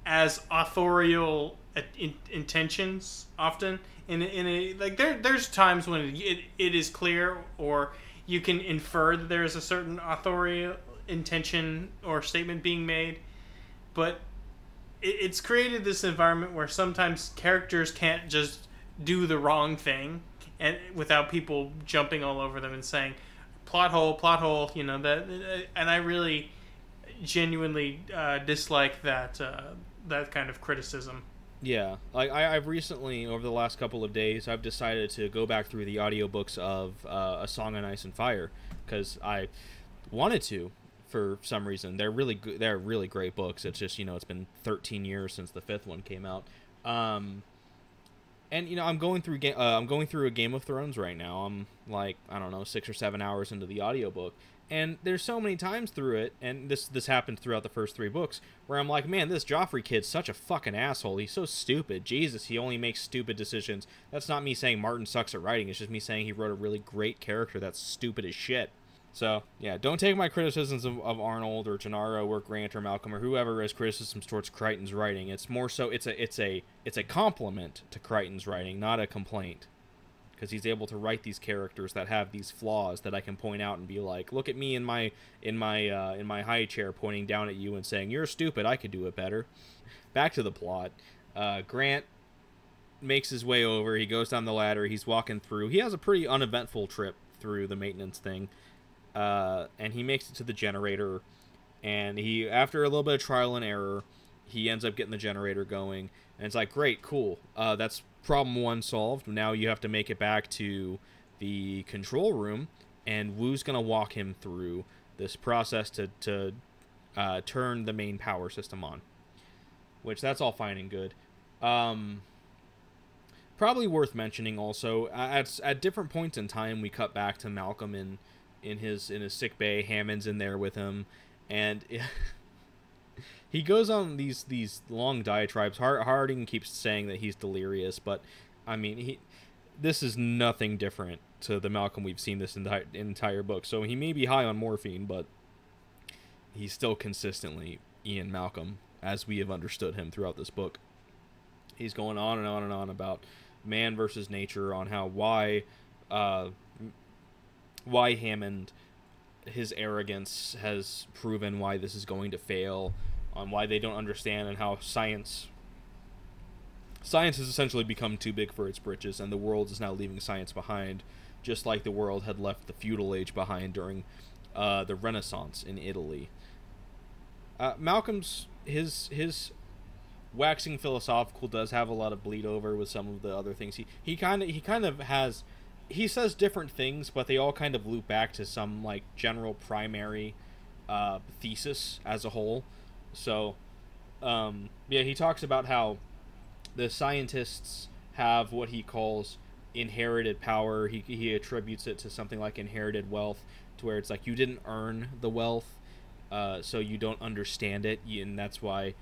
as authorial intentions often. In a like there's times when it is clear, or you can infer that there is a certain authorial intention or statement being made, but it's created this environment where sometimes characters can't just do the wrong thing and without people jumping all over them and saying plot hole, you know, that. And I really genuinely dislike that kind of criticism. Yeah, like I've recently, over the last couple of days, I've decided to go back through the audiobooks of A Song on Ice and Fire, because I wanted to for some reason. They're really good. They're really great books. It's just, you know, it's been 13 years since the 5th one came out. And you know, I'm going through a Game of Thrones right now. I'm like, I don't know, 6 or 7 hours into the audiobook. And there's so many times through it, and this happened throughout the first 3 books, where I'm like, man, this Joffrey kid's such a fucking asshole. He's so stupid. Jesus, he only makes stupid decisions. That's not me saying Martin sucks at writing. It's just me saying he wrote a really great character that's stupid as shit. So, yeah, don't take my criticisms of Arnold or Gennaro or Grant or Malcolm or whoever as criticisms towards Crichton's writing. It's more so it's a compliment to Crichton's writing, not a complaint. Because he's able to write these characters that have these flaws that I can point out and be like, look at me in my high chair pointing down at you and saying, you're stupid, I could do it better. Back to the plot. Grant makes his way over. He goes down the ladder. He's walking through. He has a pretty uneventful trip through the maintenance thing. And he makes it to the generator. And he, after a little bit of trial and error, he ends up getting the generator going. And it's like, great, cool. That's problem 1 solved. Now you have to make it back to the control room, and Wu's gonna walk him through this process to turn the main power system on. Which, that's all fine and good. Probably worth mentioning also, at different points in time, we cut back to Malcolm in his sick bay. Hammond's in there with him, and He goes on these long diatribes. Harding keeps saying that he's delirious, but I mean, this is nothing different to the Malcolm we've seen this entire book. So he may be high on morphine, but he's still consistently Ian Malcolm, as we have understood him throughout this book. He's going on and on and on about man versus nature, on how why Hammond, his arrogance has proven why this is going to fail, on why they don't understand, and how science has essentially become too big for its britches, and the world is now leaving science behind, just like the world had left the feudal age behind during the Renaissance in Italy. Malcolm's his waxing philosophical does have a lot of bleed over with some of the other things. He kind of has, he says different things, but they all kind of loop back to some like general primary thesis as a whole. So yeah, he talks about how the scientists have what he calls inherited power. He attributes it to something like inherited wealth, to where it's like you didn't earn the wealth, so you don't understand it, and that's why.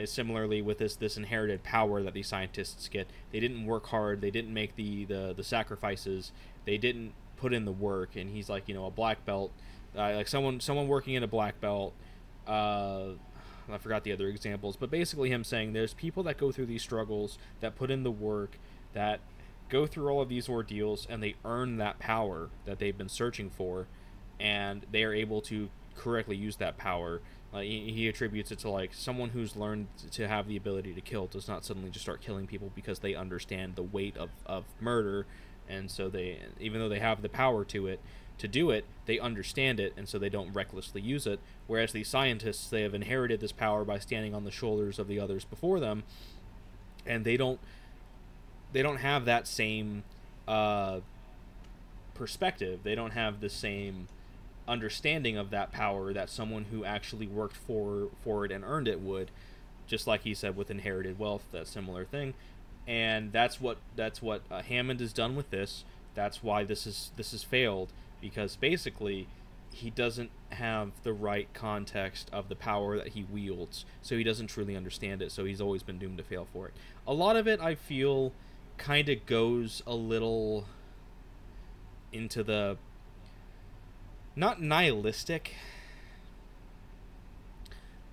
Similarly with this inherited power that these scientists get, they didn't work hard, they didn't make the sacrifices, they didn't put in the work. And he's like, a black belt, like someone working in a black belt. I forgot the other examples, but basically him saying there's people that go through these struggles, that put in the work, that go through all of these ordeals, and they earn that power that they've been searching for, and they are able to correctly use that power. He attributes it to like someone who's learned to have the ability to kill does not suddenly just start killing people because they understand the weight of murder, and so they, even though they have the power to do it, they understand it, and so they don't recklessly use it. Whereas these scientists, they have inherited this power by standing on the shoulders of the others before them, and they don't have that same perspective. They don't have the same understanding of that power that someone who actually worked for it and earned it would. Just like he said with inherited wealth, that similar thing. And that's what Hammond has done with this. That's why this has failed, because basically he doesn't have the right context of the power that he wields, so he doesn't truly understand it, so he's always been doomed to fail for it. A lot of it, I feel, kind of goes a little into the not nihilistic,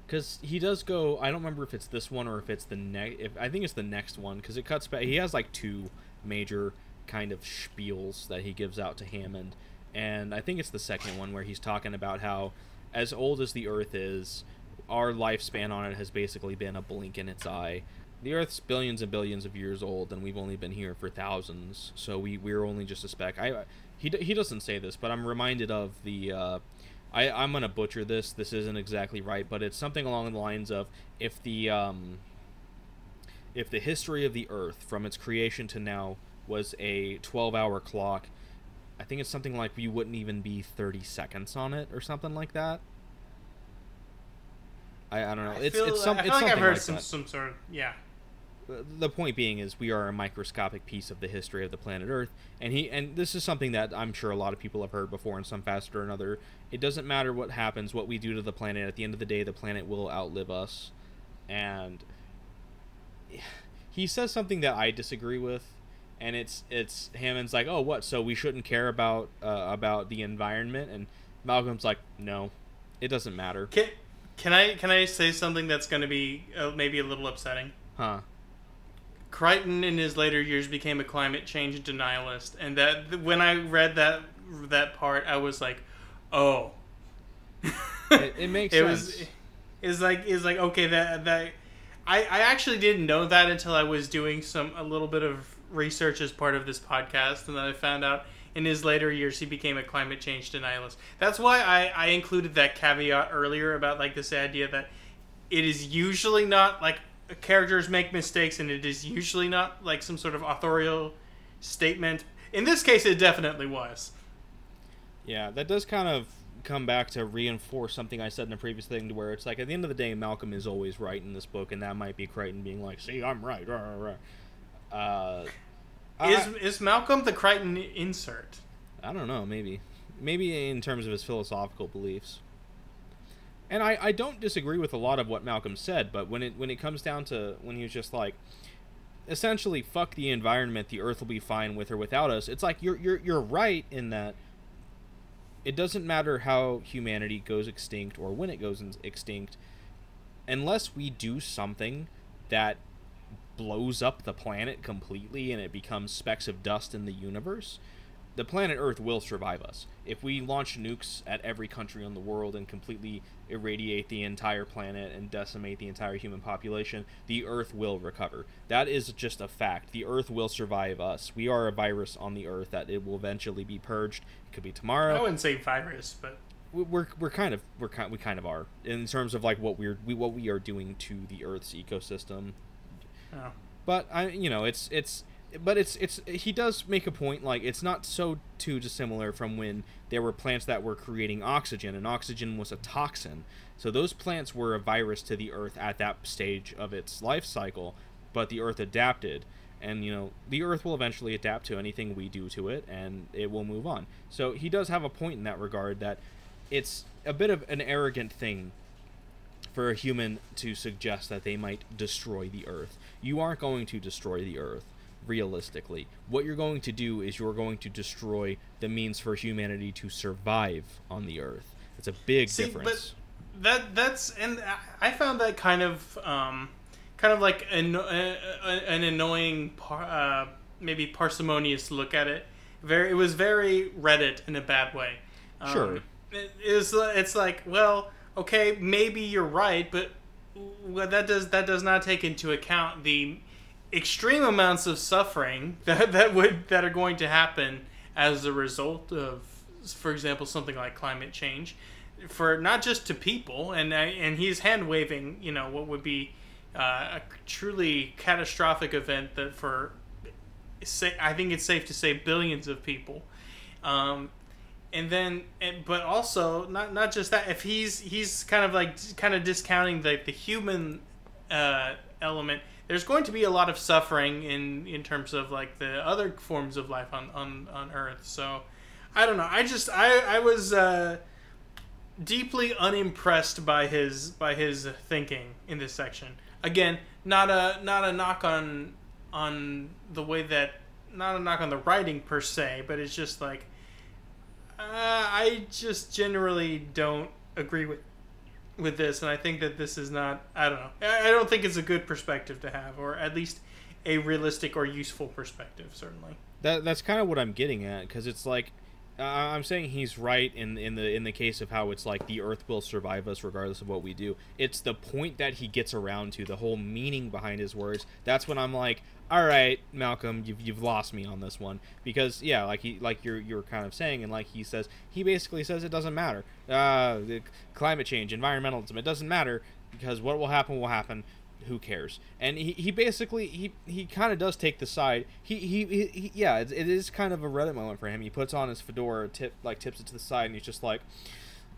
because he does go, I don't remember if it's this one or if it's the next, I think it's the next one, because it cuts back. He has like two major kind of spiels that he gives out to Hammond, and I think it's the second one where he's talking about how, as old as the Earth is, our lifespan on it has basically been a blink in its eye. The Earth's billions and billions of years old, and we've only been here for thousands, so we're only just a speck. He doesn't say this, but I'm reminded of the, I'm going to butcher this isn't exactly right, but it's something along the lines of, if the history of the Earth, from its creation to now, was a 12-hour clock, I think it's something like you wouldn't even be 30 seconds on it, or something like that. I don't know. I feel like I've heard some sort of, yeah. The point being is we are a microscopic piece of the history of the planet Earth, and this is something that I'm sure a lot of people have heard before in some facet or another. It doesn't matter what happens, what we do to the planet. At the end of the day, the planet will outlive us. And he says something that I disagree with, and it's Hammond's like, oh, what? So we shouldn't care about the environment? And Malcolm's like, no, it doesn't matter. Can I say something that's going to be maybe a little upsetting? Huh? Crichton in his later years became a climate change denialist, and that when I read that part, I was like, oh. It makes sense. It's like okay, that I actually didn't know that until I was doing a little bit of research as part of this podcast, and then I found out in his later years he became a climate change denialist. That's why I included that caveat earlier about like this idea that it is usually not like characters make mistakes, and it is usually not like some sort of authorial statement. In this case, it definitely was. Yeah, that does kind of come back to reinforce something I said in a previous thing, to where it's like, at the end of the day, Malcolm is always right in this book, and that might be Crichton being like, see, I'm right. Is Malcolm the Crichton insert? I don't know, maybe in terms of his philosophical beliefs. And I don't disagree with a lot of what Malcolm said, but when it comes down to when he was just like, essentially, fuck the environment, the Earth will be fine with or without us. It's like you're right in that it doesn't matter how humanity goes extinct or when it goes extinct, unless we do something that blows up the planet completely and it becomes specks of dust in the universe. The planet Earth will survive us. If we launch nukes at every country in the world and completely irradiate the entire planet and decimate the entire human population, the Earth will recover. That is just a fact. The Earth will survive us. We are a virus on the Earth that it will eventually be purged. It could be tomorrow. I wouldn't say virus, but we kind of are in terms of like what we are doing to the Earth's ecosystem. Oh. But it's he does make a point, like it's not so too dissimilar from when there were plants that were creating oxygen, and oxygen was a toxin. So those plants were a virus to the Earth at that stage of its life cycle, but the Earth adapted, and the Earth will eventually adapt to anything we do to it, and it will move on. So he does have a point in that regard, that it's a bit of an arrogant thing for a human to suggest that they might destroy the Earth. You aren't going to destroy the Earth. Realistically, what you're going to do is you're going to destroy the means for humanity to survive on the Earth. It's a big difference. But that's I found that kind of like an annoying, maybe parsimonious look at it. It was very Reddit in a bad way. Sure. It's like, well, okay, maybe you're right, but that does not take into account the extreme amounts of suffering that are going to happen as a result of, for example, something like climate change, for not just to people, and he's hand waving, what would be a truly catastrophic event that I think it's safe to say billions of people, but also not just that. If he's kind of discounting the human element. There's going to be a lot of suffering in terms of like the other forms of life on Earth. So I don't know. I was deeply unimpressed by his thinking in this section. Again, not a knock on the way that, not a knock on the writing per se, but it's just like I just generally don't agree with this, and I think that this is not, I don't know, I don't think it's a good perspective to have, or at least a realistic or useful perspective, certainly. That's kind of what I'm getting at, because it's like, I'm saying he's right in the case of how it's like the Earth will survive us regardless of what we do. It's the point that he gets around to, the whole meaning behind his words. That's when I'm like, all right, Malcolm, you've lost me on this one, because yeah, like you're kind of saying, and like he basically says it doesn't matter. The climate change, environmentalism, it doesn't matter, because what will happen. Who cares? And he basically he kind of does take the side. He yeah, it is kind of a Reddit moment for him. He puts on his fedora, tips it to the side, and he's just like,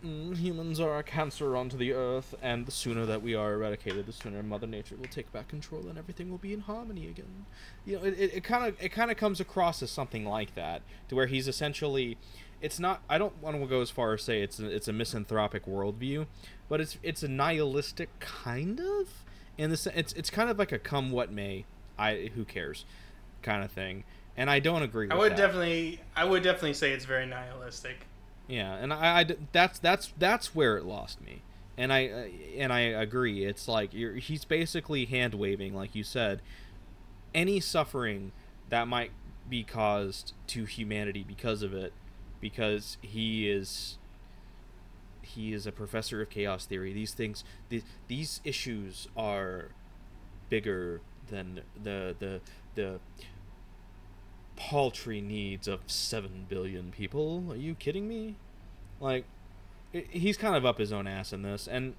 humans are a cancer onto the Earth, and the sooner that we are eradicated, the sooner Mother Nature will take back control, and everything will be in harmony again. It kind of comes across as something like that, to where he's essentially, it's not, I don't want to go as far as say it's a misanthropic worldview, but it's a nihilistic kind of. In the it's kind of like a come what may, who cares, kind of thing, and I don't agree with that. I would definitely say it's very nihilistic. Yeah, and that's where it lost me, and I agree. It's like he's basically hand waving, like you said, any suffering that might be caused to humanity because of it, because he is a professor of chaos theory. These issues are bigger than the paltry needs of 7 billion people. Are you kidding me? Like, he's kind of up his own ass in this, and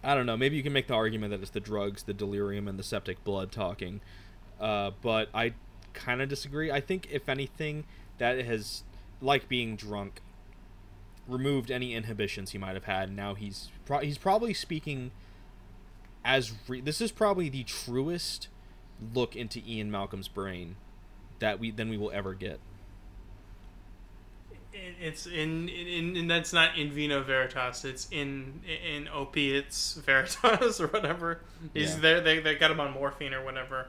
I don't know, maybe you can make the argument that it's the drugs, the delirium, and the septic blood talking, but I kind of disagree. I think, if anything, that has, like being drunk, removed any inhibitions he might have had. Now he's probably speaking as this is probably the truest look into Ian Malcolm's brain that we will ever get. it's in and that's not in vino veritas. It's in opiates veritas or whatever. He's Yeah. they got him on morphine or whatever.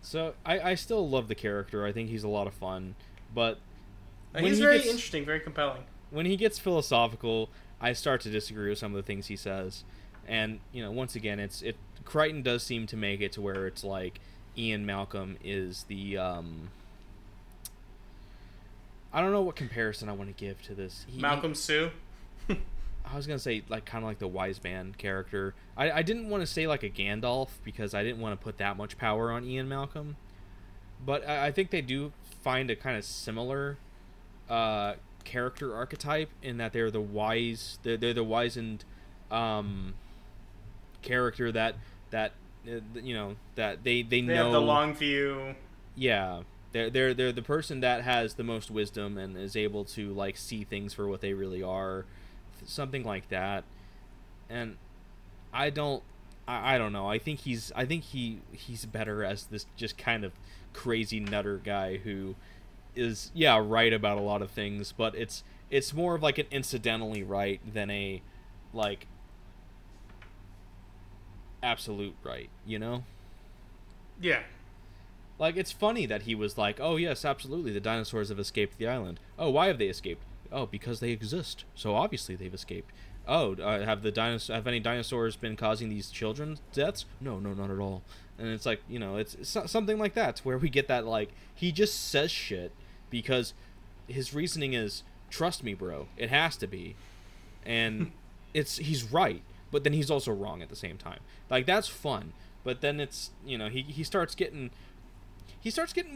So I still love the character. I think he's a lot of fun, but He's very interesting, very compelling. when he gets philosophical, I start to disagree with some of the things he says. And, you know, once again, Crichton does seem to make it to where it's like Ian Malcolm is the I don't know what comparison I want to give to this. Malcolm Sue. I was gonna say like kind of like the wise man character. I didn't want to say like a Gandalf because I didn't want to put that much power on Ian Malcolm, but I think they do find a kind of similar character archetype in that they're the wise. They're the wizened character that you know that they know have the long view. Yeah. They're the person that has the most wisdom and is able to like see things for what they really are, something like that. And I don't know. I think he's better as this just kind of crazy nutter guy who is right about a lot of things, but it's more of like an incidentally right than a like absolute right, you know? Yeah. Like, it's funny that he was like, oh, yes, absolutely, the dinosaurs have escaped the island. Oh, why have they escaped? Oh, because they exist. So obviously they've escaped. Oh, have any dinosaurs been causing these children's deaths? No, not at all. And it's like, you know, it's something like that, where we get that, like, he just says shit because his reasoning is, trust me, bro, it has to be. And he's right, but then he's also wrong at the same time. Like, that's fun. But then it's, you know, he starts getting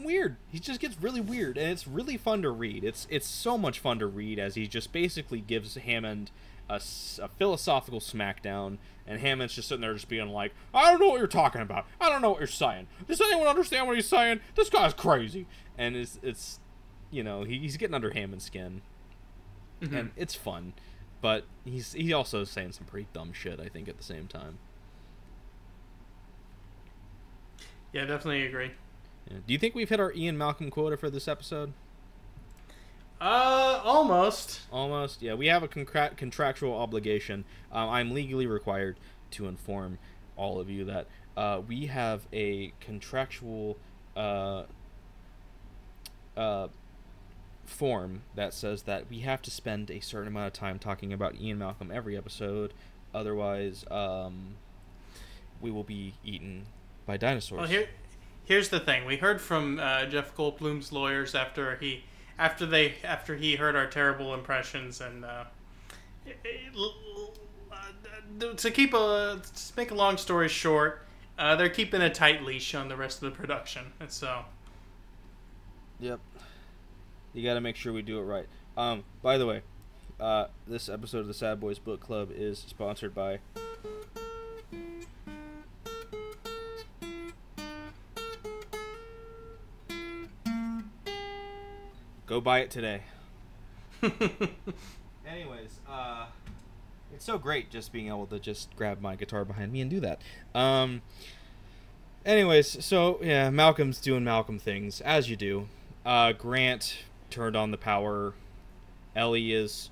weird. He just gets really weird, and it's really fun to read. It's so much fun to read as he just basically gives Hammond a philosophical smackdown, and Hammond's just sitting there just being like, I don't know what you're talking about. I don't know what you're saying. Does anyone understand what he's saying? This guy's crazy. And it's you know, he's getting under Hammond's skin, and it's fun, but he also is saying some pretty dumb shit, I think, at the same time. Yeah, definitely agree. Yeah. Do you think we've hit our Ian Malcolm quota for this episode? Almost. Almost. Yeah, we have a contractual obligation. I'm legally required to inform all of you that we have a contractual form that says that we have to spend a certain amount of time talking about Ian Malcolm every episode. Otherwise, we will be eaten by dinosaurs. Well, here's the thing. We heard from Jeff Goldblum's lawyers after he heard our terrible impressions, and to make a long story short, they're keeping a tight leash on the rest of the production, and so. Yep. You got to make sure we do it right. By the way, this episode of the Sad Boys Book Club is sponsored by Go buy it today. Anyways, it's so great just being able to just grab my guitar behind me and do that. Anyways, so yeah, Malcolm's doing Malcolm things, as you do. Grant turned on the power. Ellie is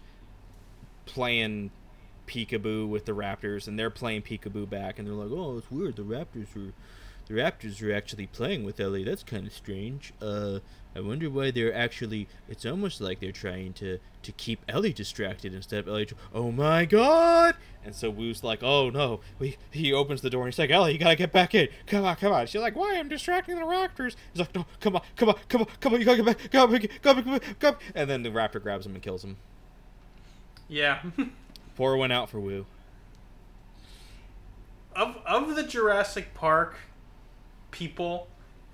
playing peekaboo with the Raptors, and they're playing peekaboo back, and they're like, oh, it's weird, the Raptors are actually playing with Ellie. That's kind of strange. I wonder why they're actually... It's almost like they're trying to keep Ellie distracted instead of Ellie... Oh my god! And so Woo's like, oh no. He opens the door and he's like, Ellie, you gotta get back in. Come on. She's like, why? I'm distracting the Raptors. He's like, no, come on. You gotta get back. Come. And then the Raptor grabs him and kills him. Yeah. Pour one out for Woo. Of the Jurassic Park people...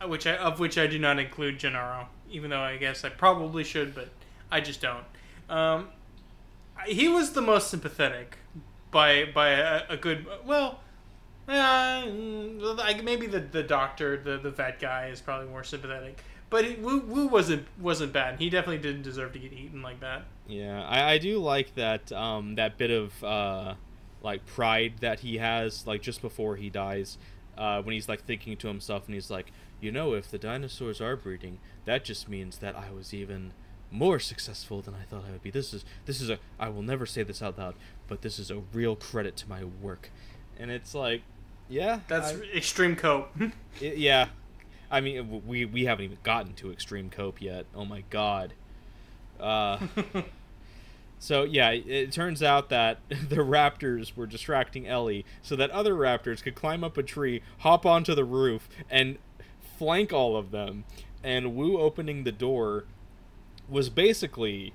which I do not include Gennaro, even though I guess I probably should, but I just don't. He was the most sympathetic by a good, well, maybe the doctor, the vet guy is probably more sympathetic, but Wu wasn't bad. He definitely didn't deserve to get eaten like that. Yeah, I do like that that bit of like pride that he has, like just before he dies, when he's like thinking to himself and he's like, you know, if the dinosaurs are breeding, that just means that I was even more successful than I thought I would be. This is a, I will never say this out loud, but this is a real credit to my work. And it's like, yeah. That's extreme cope. Yeah. I mean, we haven't even gotten to extreme cope yet. Oh my god. So yeah, it turns out that the raptors were distracting Ellie so that other raptors could climb up a tree, hop onto the roof, and flank all of them. And Wu opening the door was basically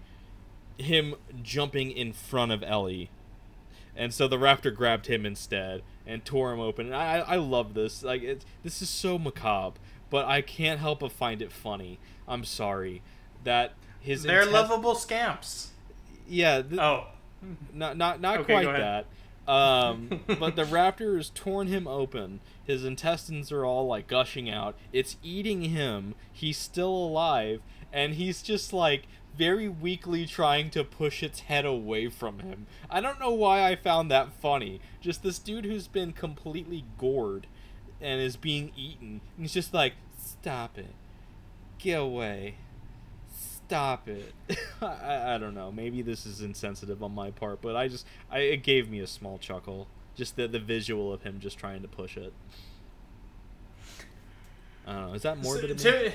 him jumping in front of Ellie. And so the raptor grabbed him instead and tore him open. And I love this. Like, this is so macabre, but I can't help but find it funny. I'm sorry that they're lovable scamps. Yeah. Not okay, quite that. But the raptor has torn him open. His intestines are all like gushing out. It's eating him. He's still alive, and he's just like very weakly trying to push its head away from him. I don't know why I found that funny. Just this dude who's been completely gored and is being eaten. And he's just like, stop it. Get away. Stop it. I don't know. Maybe this is insensitive on my part, but it gave me a small chuckle. Just the visual of him just trying to push it. I don't know. Is that morbid?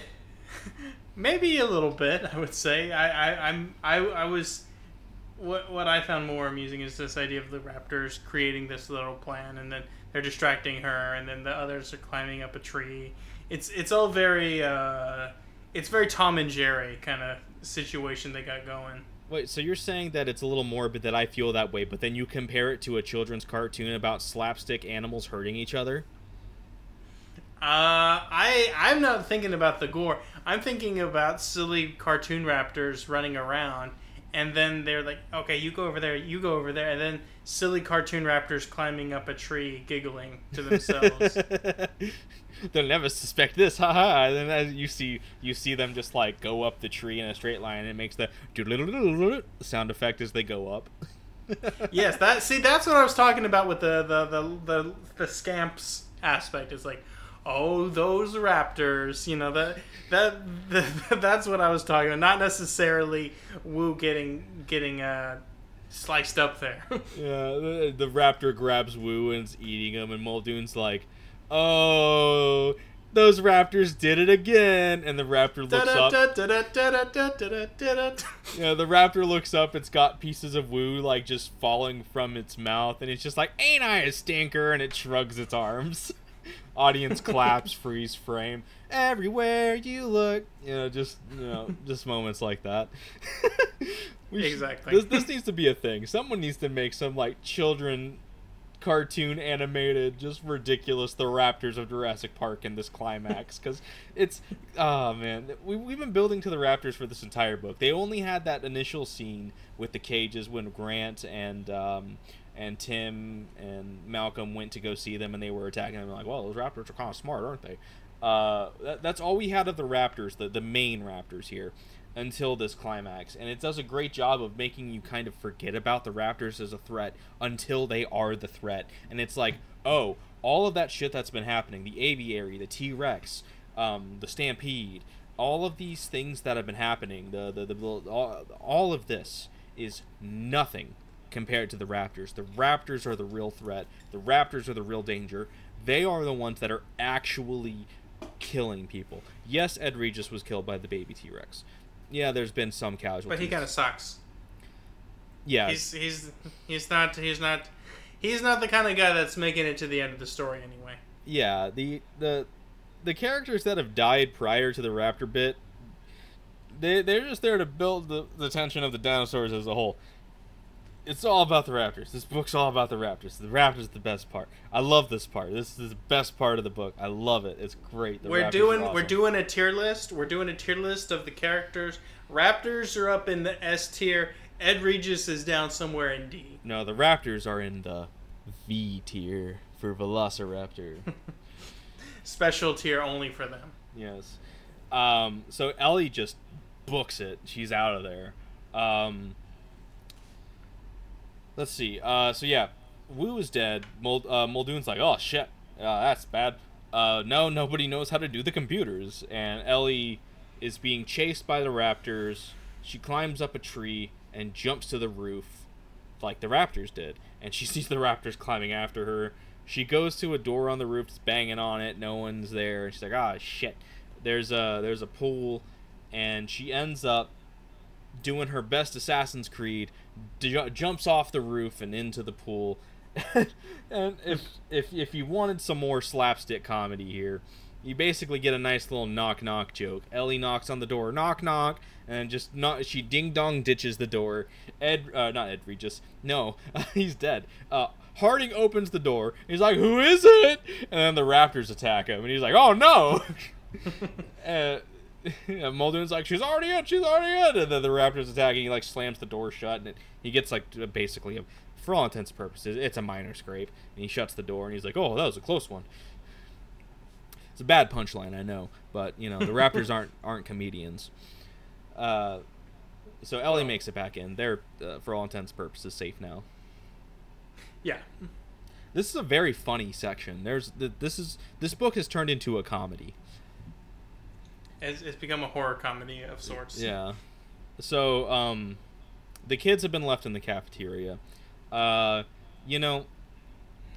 Maybe a little bit, I would say. I was. What I found more amusing is this idea of the raptors creating this little plan, and then they're distracting her, and then the others are climbing up a tree. It's all very. It's very Tom and Jerry kind of situation they got going. Wait, so you're saying that it's a little morbid that I feel that way, but then you compare it to a children's cartoon about slapstick animals hurting each other? I'm not thinking about the gore. I'm thinking about silly cartoon raptors running around, and then they're like, okay, you go over there, you go over there, and then silly cartoon raptors climbing up a tree, giggling to themselves. They'll never suspect this, haha. And then as you see them just like go up the tree in a straight line, and it makes the sound effect as they go up. Yes, that's what I was talking about with the scamps aspect. It's like, oh, those raptors, you know, that's what I was talking about. Not necessarily Wu getting sliced up there. Yeah, the raptor grabs Wu and is eating him, and Muldoon's like, oh, those raptors did it again. And the raptor looks up. Yeah, the raptor looks up. It's got pieces of Wu like just falling from its mouth, and it's just like, ain't I a stinker? And it shrugs its arms. Audience claps, freeze frame. Everywhere you look, just moments like that. Exactly. This needs to be a thing. Someone needs to make some like children cartoon animated, just ridiculous, the raptors of Jurassic Park in this climax, because it's, oh man, we've been building to the raptors for this entire book. They only had that initial scene with the cages when Grant and Tim and Malcolm went to go see them, and they were attacking them. Like, well, those raptors are kind of smart, aren't they? That's all we had of the raptors, the main raptors here, until this climax. And it does a great job of making you kind of forget about the raptors as a threat until they are the threat. And it's like, oh, all of that shit that's been happening, the aviary, the T-Rex, the stampede, all of these things that have been happening, all of this is nothing compared to the raptors. The raptors are the real threat. The raptors are the real danger. They are the ones that are actually killing people. Yes, Ed Regis was killed by the baby T-Rex. Yeah, there's been some casualties. But he kind of sucks. Yeah. He's not the kind of guy that's making it to the end of the story anyway. Yeah, the characters that have died prior to the raptor bit, they're just there to build the tension of the dinosaurs as a whole. It's all about the raptors. This book's all about the raptors. The raptors is the best part. I love this part. This is the best part of the book. I love it. It's great. We're doing a tier list. We're doing a tier list of the characters. Raptors are up in the S tier. Ed Regis is down somewhere in D. No, the raptors are in the V tier for Velociraptor. Special tier only for them. Yes. So Ellie just books it. She's out of there. Let's see. So yeah, Wu is dead. Muldoon's like, oh shit, that's bad. No, nobody knows how to do the computers. And Ellie is being chased by the raptors. She climbs up a tree and jumps to the roof like the raptors did. And she sees the raptors climbing after her. She goes to a door on the roof, just banging on it. No one's there. And she's like, ah, shit. There's a pool. And she ends up doing her best Assassin's Creed, jumps off the roof and into the pool. And if you wanted some more slapstick comedy here, you basically get a nice little knock-knock joke. Ellie knocks on the door, knock-knock, and she ding-dong ditches the door. Not Ed Regis. No, he's dead. Harding opens the door. He's like, who is it? And then the raptors attack him, and he's like, oh, no! Muldoon's like, she's already in! And then the raptors attacking, he, like, slams the door shut, and he gets, like, basically, for all intents and purposes, it's a minor scrape. And he shuts the door, and he's like, oh, that was a close one. It's a bad punchline, I know, but the Raptors aren't comedians. So Ellie makes it back in. They're, for all intents and purposes, safe now. Yeah. This is a very funny section. This book has turned into a comedy. It's become a horror comedy of sorts. Yeah. So the kids have been left in the cafeteria. I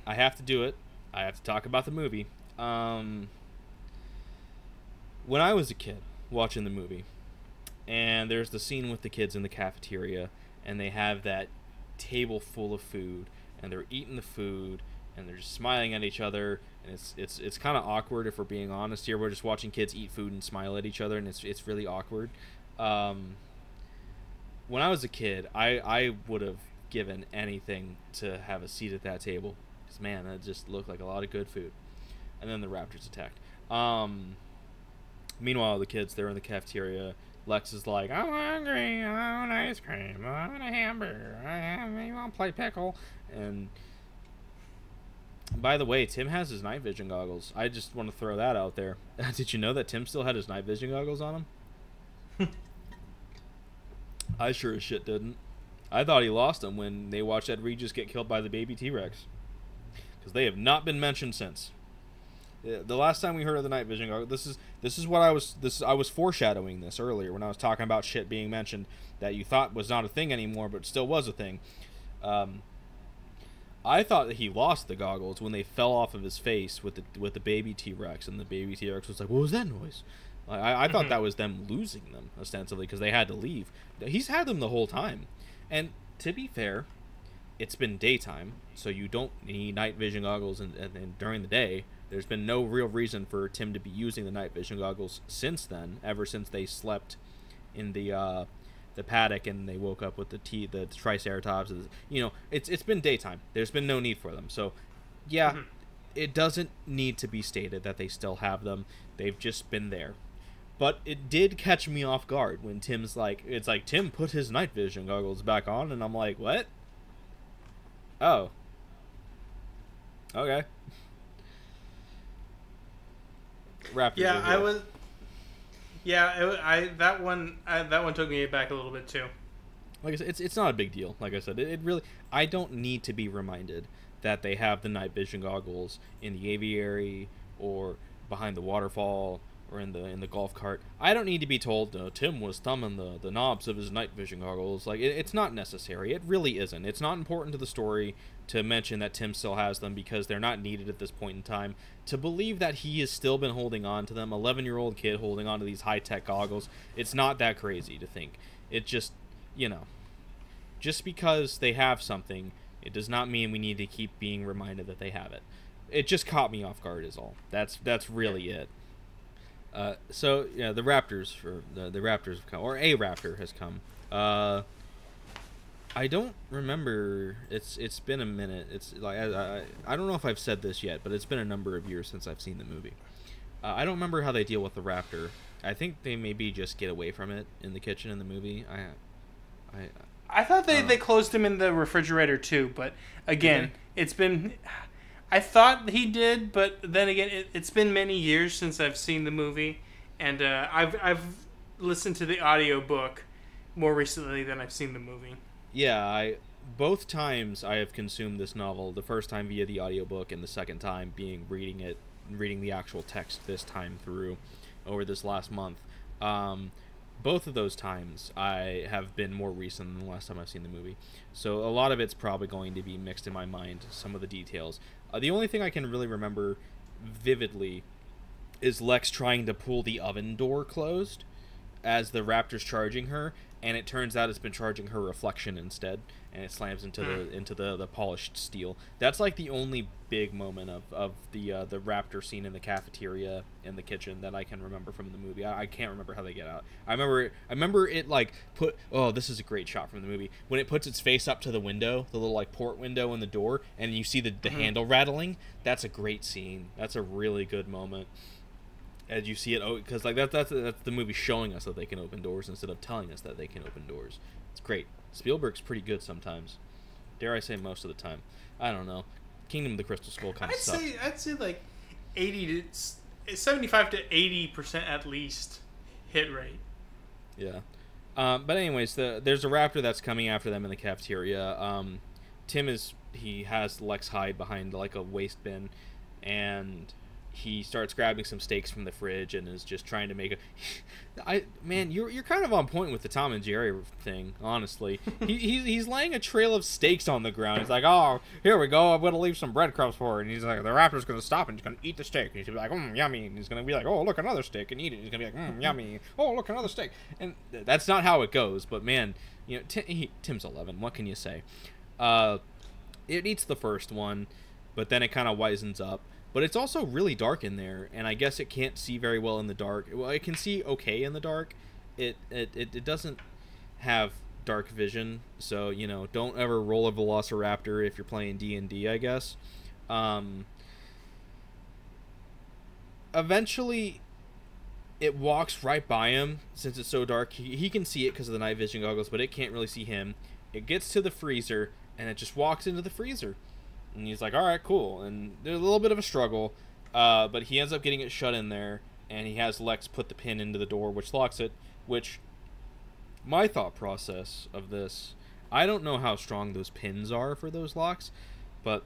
have to do it. I have to talk about the movie. When I was a kid watching the movie, and there's the scene with the kids in the cafeteria, and they have that table full of food, and they're eating the food, and they're just smiling at each other, and it's kind of awkward if we're being honest here. We're just watching kids eat food and smile at each other, and it's really awkward. When I was a kid, I would have given anything to have a seat at that table, because man, that just looked like a lot of good food. And then the raptors attacked. Meanwhile, the kids, they're in the cafeteria. Lex is like, I'm hungry, I want ice cream, I want a hamburger, maybe I'll play pickle. And by the way, Tim has his night vision goggles. I just want to throw that out there. Did you know that Tim still had his night vision goggles on him? I sure as shit didn't. I thought he lost them when they watched Ed Regis get killed by the baby T-Rex. Because they have not been mentioned since. The last time we heard of the night vision goggles, this is what I was foreshadowing this earlier when I was talking about shit being mentioned that you thought was not a thing anymore, but still was a thing. I thought that he lost the goggles when they fell off of his face with the baby T-Rex, and the baby T-Rex was like, "What was that noise?" I thought that was them losing them ostensibly because they had to leave. He's had them the whole time, and to be fair, it's been daytime, so you don't need night vision goggles and during the day. There's been no real reason for Tim to be using the night vision goggles since then, ever since they slept in the paddock and they woke up with the Triceratops. It's been daytime. There's been no need for them. So, yeah, it doesn't need to be stated that they still have them. They've just been there. But it did catch me off guard when Tim's like, it's like, Tim put his night vision goggles back on, and I'm like, what? Oh. Okay. Raptors. Yeah, I was. Yeah, that one took me back a little bit too. Like I said, it's not a big deal. Like I said, it really. I don't need to be reminded that they have the night vision goggles in the aviary or behind the waterfall or in the golf cart. I don't need to be told Tim was thumbing the knobs of his night vision goggles. Like it's not necessary. It really isn't. It's not important to the story to mention that Tim still has them because they're not needed at this point in time. To believe that he has still been holding on to them, 11-year-old kid holding on to these high-tech goggles, it's not that crazy to think. It just, just because they have something, it does not mean we need to keep being reminded that they have it. It just caught me off guard is all. That's really it. So yeah, the Raptors have come, or a Raptor has come. I don't remember. It's been a minute. It's like I don't know if I've said this yet, but it's been a number of years since I've seen the movie. I don't remember how they deal with the raptor. I think they maybe just get away from it in the kitchen in the movie. I thought they closed him in the refrigerator too, but again, it's been. I thought he did, but then again, it's been many years since I've seen the movie, and I've listened to the audiobook more recently than I've seen the movie. Yeah, both times I have consumed this novel, the first time via the audiobook and the second time being reading the actual text this time through over this last month. both of those times I have been more recent than the last time I've seen the movie. So a lot of it's probably going to be mixed in my mind, some of the details. The only thing I can really remember vividly is Lex trying to pull the oven door closed as the raptor's charging her, and it turns out it's been charging her reflection instead, and it slams into the polished steel. That's like the only big moment of the raptor scene in the cafeteria in the kitchen that I can remember from the movie. I can't remember how they get out. I remember it like this is a great shot from the movie when it puts its face up to the window, the little like port window in the door, and you see the handle rattling. That's a great scene. That's a really good moment. As you see it, because like that's the movie showing us that they can open doors instead of telling us that they can open doors. It's great. Spielberg's pretty good sometimes. Dare I say most of the time. I don't know. Kingdom of the Crystal Skull kind of sucks. I'd say like 75 to 80% at least hit rate. Yeah. But anyways, there's a raptor that's coming after them in the cafeteria. Tim has Lex hide behind like a waste bin, and he starts grabbing some steaks from the fridge and is just trying to make you're kind of on point with the Tom and Jerry thing, honestly. He's laying a trail of steaks on the ground. He's like, oh, here we go, I'm gonna leave some breadcrumbs for it. And he's like, the raptor's gonna stop and he's gonna eat the steak. And he's gonna be like, yummy. And he's gonna be like, oh, look, another steak, and eat it. And he's gonna be like, yummy. Oh, look, another steak. And that's not how it goes. But man, you know, Tim's 11. What can you say? It eats the first one, but then it kind of wisens up. But it's also really dark in there, and I guess it can't see very well in the dark. Well, it can see okay in the dark. It doesn't have dark vision, so, you know, don't ever roll a Velociraptor if you're playing D&D, I guess. Eventually, it walks right by him, since it's so dark. He can see it because of the night vision goggles, but it can't really see him. It gets to the freezer, and it just walks into the freezer. And he's like, all right, cool. And there's a little bit of a struggle, but he ends up getting it shut in there, and he has Lex put the pin into the door, which locks it, which my thought process of this, I don't know how strong those pins are for those locks, but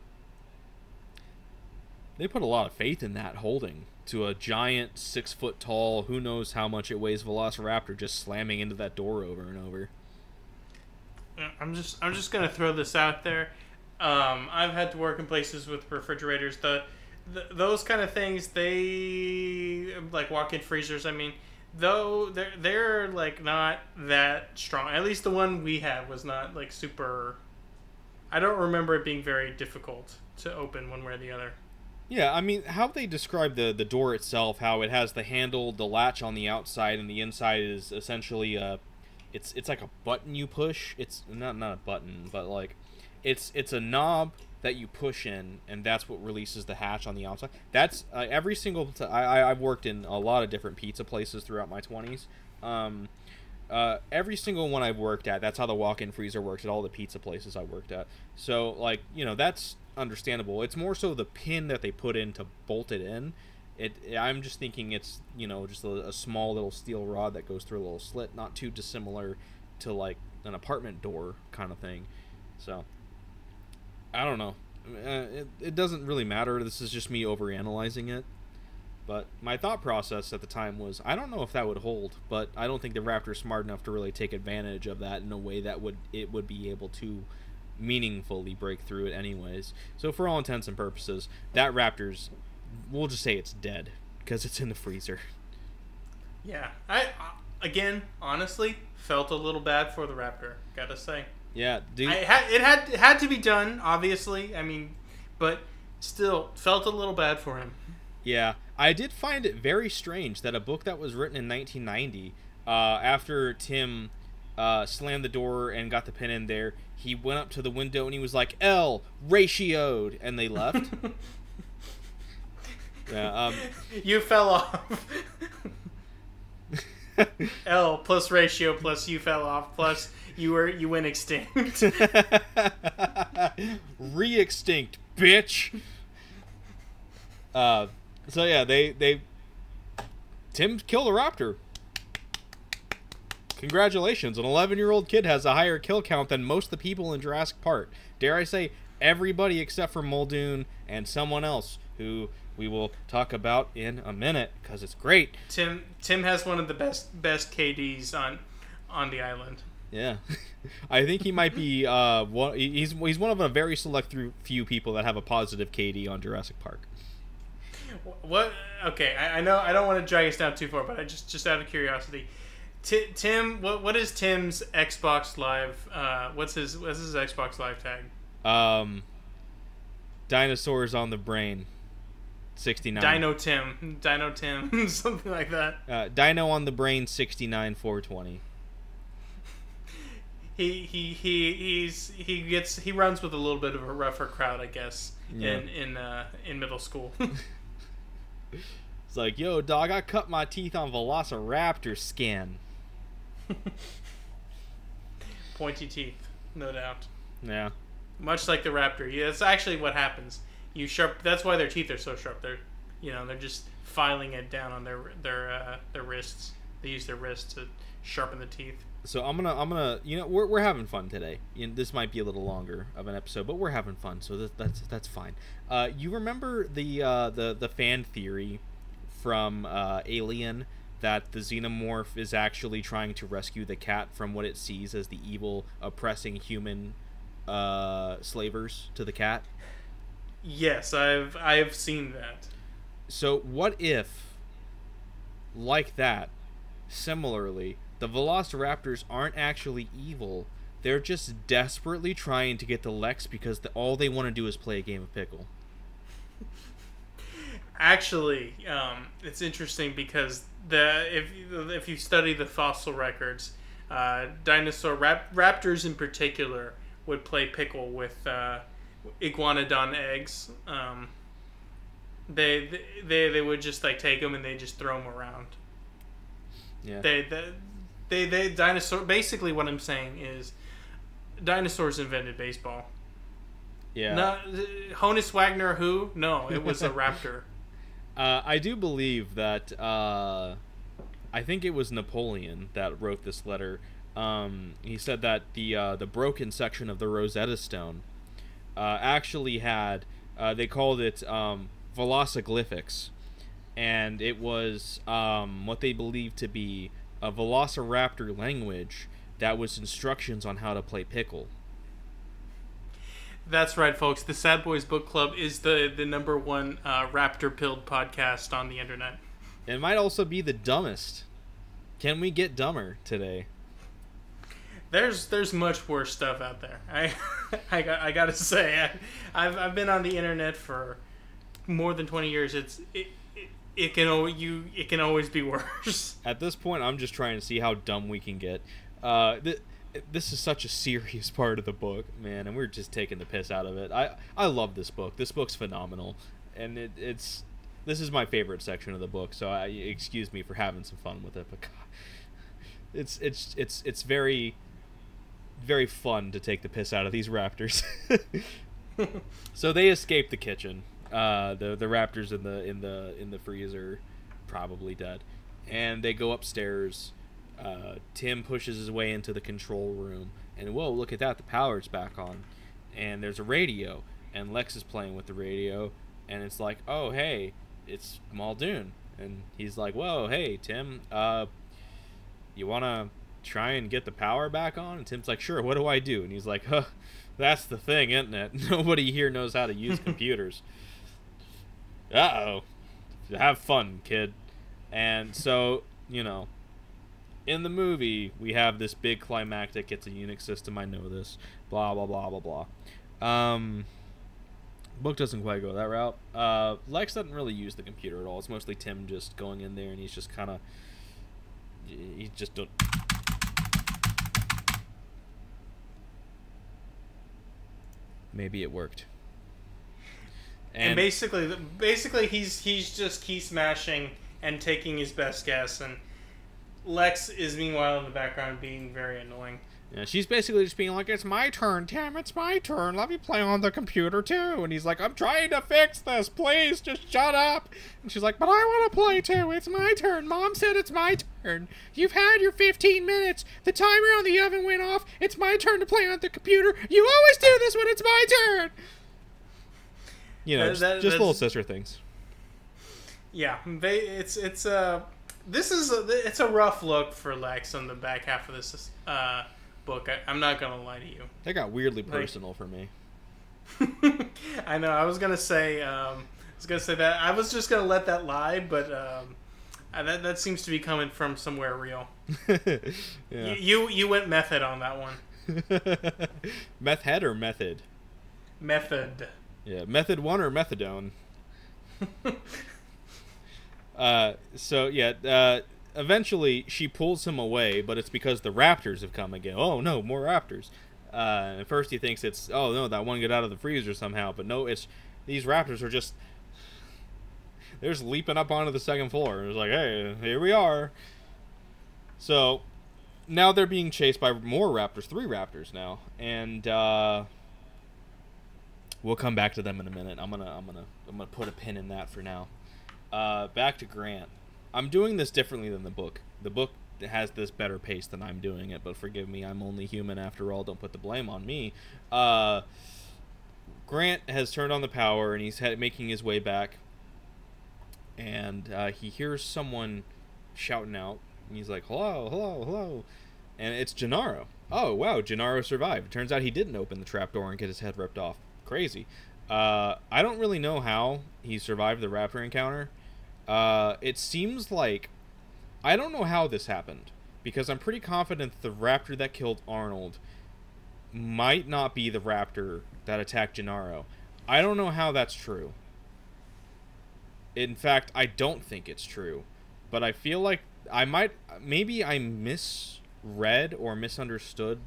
they put a lot of faith in that holding to a giant 6-foot-tall, who knows how much it weighs Velociraptor just slamming into that door over and over. I'm just gonna throw this out there. I've had to work in places with refrigerators. Those kind of things, they like walk-in freezers. I mean, though they're like not that strong. At least the one we had was not like super. I don't remember it being very difficult to open one way or the other. Yeah, I mean, how they describe the door itself, how it has the handle, the latch on the outside, and the inside is essentially it's like a button you push. It's not a button, but like. It's a knob that you push in, and that's what releases the hatch on the outside. That's every single I've worked in a lot of different pizza places throughout my 20s. Every single one I've worked at, that's how the walk-in freezer works at all the pizza places I worked at. So, like, you know, that's understandable. It's more so the pin that they put in to bolt it in. I'm just thinking it's, you know, just a small little steel rod that goes through a little slit, not too dissimilar to, like, an apartment door kind of thing. So I don't know. It doesn't really matter. This is just me overanalyzing it. But my thought process at the time was, I don't know if that would hold, but I don't think the Raptor's smart enough to really take advantage of that in a way that it would be able to meaningfully break through it anyways. So for all intents and purposes, that Raptor's, we'll just say it's dead, because it's in the freezer. Yeah. I again, honestly, felt a little bad for the Raptor, gotta say. Yeah, dude. It had to be done, obviously. I mean, but still felt a little bad for him. Yeah, I did find it very strange that a book that was written in 1990, after Tim slammed the door and got the pin in there, he went up to the window and he was like, L, ratioed, and they left. Yeah, you fell off. L plus ratio plus you fell off plus you went extinct. Re-extinct, bitch. So yeah, Tim killed a raptor. Congratulations, an 11-year-old kid has a higher kill count than most of the people in Jurassic Park. Dare I say, everybody except for Muldoon and someone else who we will talk about in a minute because it's great. Tim has one of the best KDs on the island. Yeah, I think he might be he's one of a very select few people that have a positive KD on Jurassic Park. What? Okay, I know I don't want to drag us down too far, but I just out of curiosity, Tim, what is Tim's Xbox Live? What's his Xbox Live tag? Dinosaurs on the brain, 69. Dino Tim, something like that. Dino on the brain, 69 420. He runs with a little bit of a rougher crowd, I guess. Yeah. In middle school. It's like, yo, dog, I cut my teeth on Velociraptor skin. Pointy teeth, no doubt. Yeah. Much like the raptor. Yeah, that's actually what happens. That's why their teeth are so sharp. They're just filing it down on their wrists. They use their wrists to sharpen the teeth. So I'm gonna we're having fun today. This might be a little longer of an episode, but we're having fun, so that's fine. You remember the fan theory from Alien that the xenomorph is actually trying to rescue the cat from what it sees as the evil oppressing human slavers to the cat? Yes, I've seen that. So what if, like that, similarly, the Velociraptors aren't actually evil. They're just desperately trying to get the Lex because all they want to do is play a game of pickle. Actually, it's interesting because if you study the fossil records, raptors in particular would play pickle with iguanodon eggs. They would just like take them and they just throw them around. Yeah. They dinosaur. Basically, what I'm saying is, dinosaurs invented baseball. Yeah. Not Honus Wagner. Who? No, it was a raptor. I do believe that. I think it was Napoleon that wrote this letter. He said that the broken section of the Rosetta Stone actually had. They called it velociglyphics, and it was what they believed to be a Velociraptor language that was instructions on how to play pickle. That's right, folks. The Sad Boys Book Club is the number one raptor-pilled podcast on the internet. It might also be the dumbest. Can we get dumber today? There's much worse stuff out there. I gotta say, I've been on the internet for more than 20 years. It can always be worse. At this point, I'm just trying to see how dumb we can get. This is such a serious part of the book, man, and we're just taking the piss out of it. I love this book. This book's phenomenal, and this is my favorite section of the book. So excuse me for having some fun with it, but God, it's very, very fun to take the piss out of these raptors. So they escape the kitchen. The raptors in the freezer, probably dead, and they go upstairs. Tim pushes his way into the control room, and whoa, look at that! The power's back on, and there's a radio, and Lex is playing with the radio, and it's like, oh hey, it's Muldoon, and he's like, whoa, hey Tim, you wanna try and get the power back on? And Tim's like, sure. What do I do? And he's like, huh, that's the thing, isn't it? Nobody here knows how to use computers. Uh-oh. Have fun, kid. And so, in the movie, we have this big climactic. It's a Unix system. I know this. Blah, blah, blah, blah, blah. Book doesn't quite go that route. Lex doesn't really use the computer at all. It's mostly Tim just going in there, and he's just kind of... He just don't... Maybe it worked. And basically, he's just key smashing and taking his best guess, and Lex is meanwhile in the background being very annoying. Yeah, she's basically just being like, "It's my turn, Tim. It's my turn. Let me play on the computer too." And he's like, "I'm trying to fix this. Please, just shut up." And she's like, "But I want to play too. It's my turn. Mom said it's my turn. You've had your 15 minutes. The timer on the oven went off. It's my turn to play on the computer. You always do this when it's my turn." You know, just little sister things. Yeah, it's a rough look for Lex on the back half of this book. I'm not gonna lie to you. That got weirdly personal for me. I know. I was gonna say that. I was just gonna let that lie, but that seems to be coming from somewhere real. Yeah. You went method on that one. Meth head or method? Method. Yeah, method 1 or methadone. Eventually she pulls him away, but it's because the raptors have come again. Oh no, more raptors. At first he thinks it's, oh no, that one get out of the freezer somehow, but no, it's these raptors are just, they're just leaping up onto the second floor. It's like, hey, here we are. So now they're being chased by more raptors, 3 raptors now, and we'll come back to them in a minute. I'm gonna put a pin in that for now. Back to Grant. I'm doing this differently than the book. The book has this better pace than I'm doing it, but forgive me, I'm only human after all. Don't put the blame on me. Grant has turned on the power and he's making his way back, and he hears someone shouting out. And he's like, hello, hello, hello. And it's Gennaro. Oh, wow, Gennaro survived. Turns out he didn't open the trapdoor and get his head ripped off. Crazy. I don't really know how he survived the raptor encounter. It seems like, I don't know how this happened, because I'm pretty confident the raptor that killed Arnold might not be the raptor that attacked Gennaro. I don't know how that's true. In fact, I don't think it's true, but I feel like maybe I misread or misunderstood,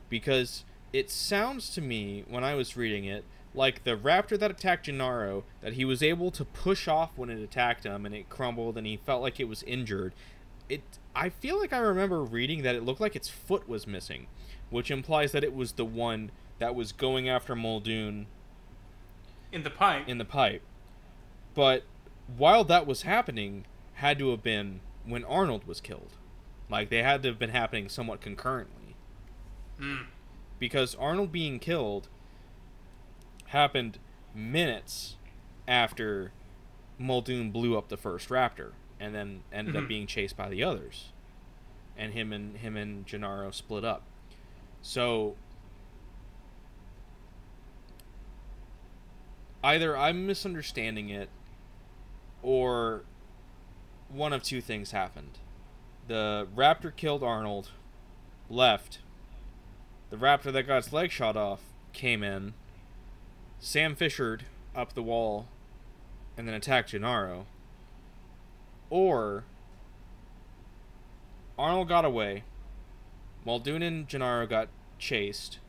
because it sounds to me, when I was reading it, like the raptor that attacked Gennaro, that he was able to push off when it attacked him and it crumbled and he felt like it was injured. I feel like I remember reading that it looked like its foot was missing, which implies that it was the one that was going after Muldoon in the pipe. But while that was happening, had to have been when Arnold was killed. Like, they had to have been happening somewhat concurrently. Because Arnold being killed happened minutes after Muldoon blew up the first raptor, and then ended up being chased by the others, and him and Gennaro split up. So either I'm misunderstanding it, or one of two things happened. The raptor killed Arnold, left. The raptor that got its leg shot off came in. Sam Fishered up the wall and then attacked Gennaro. Or Arnold got away. Muldoon and Gennaro got chased.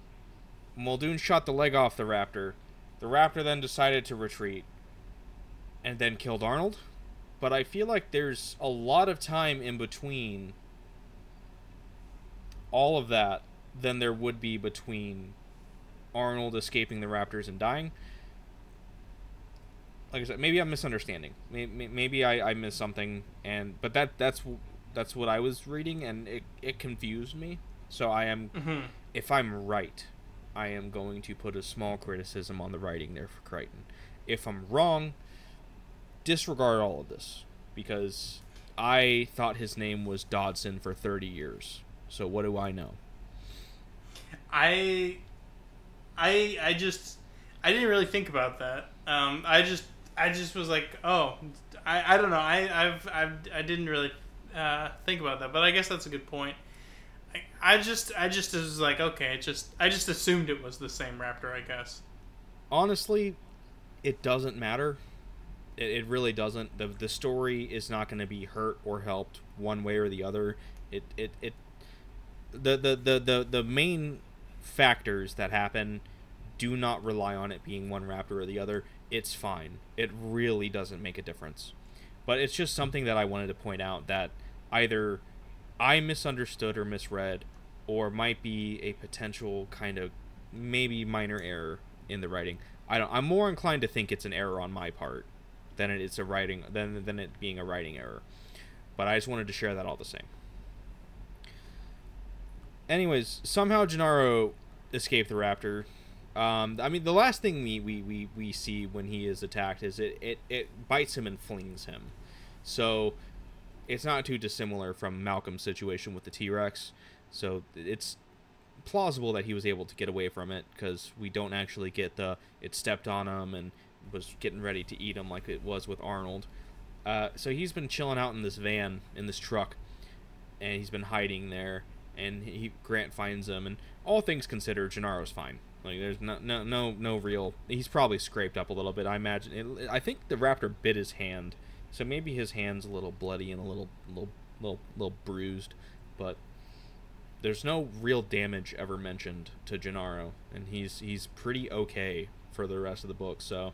Muldoon shot the leg off the raptor. The raptor then decided to retreat and then killed Arnold. But I feel like there's a lot of time in between all of that than there would be between Arnold escaping the raptors and dying. Like I said, maybe I'm misunderstanding. Maybe I missed something, but that's what I was reading, and it confused me. So I am, if I'm right, I am going to put a small criticism on the writing there for Crichton. If I'm wrong, disregard all of this, because I thought his name was Dodson for 30 years. So what do I know? I didn't really think about that. I just was like, oh, I don't know. I didn't really think about that, but I guess that's a good point. I just was like, okay, I just assumed it was the same raptor, I guess. Honestly, it doesn't matter. It really doesn't. The story is not going to be hurt or helped one way or the other. The main factors that happen do not rely on it being one raptor or the other. It's fine. It really doesn't make a difference. But it's just something that I wanted to point out, that either I misunderstood or misread, or might be a potential kind of maybe minor error in the writing. I'm more inclined to think it's an error on my part than it's a writing than it being a writing error. But I just wanted to share that all the same. Anyways, somehow Gennaro escaped the raptor, I mean, the last thing we see when he is attacked is it bites him and flings him. So it's not too dissimilar from Malcolm's situation with the T-Rex. So it's plausible that he was able to get away from it, because we don't actually get it stepped on him and was getting ready to eat him like it was with Arnold. So he's been chilling out in this van, in this truck, and he's been hiding there, and Grant finds him, and all things considered, Gennaro's fine. Like, there's no real... He's probably scraped up a little bit, I imagine. I think the raptor bit his hand, so maybe his hand's a little bloody and a little bruised, but there's no real damage ever mentioned to Gennaro, and he's pretty okay for the rest of the book, so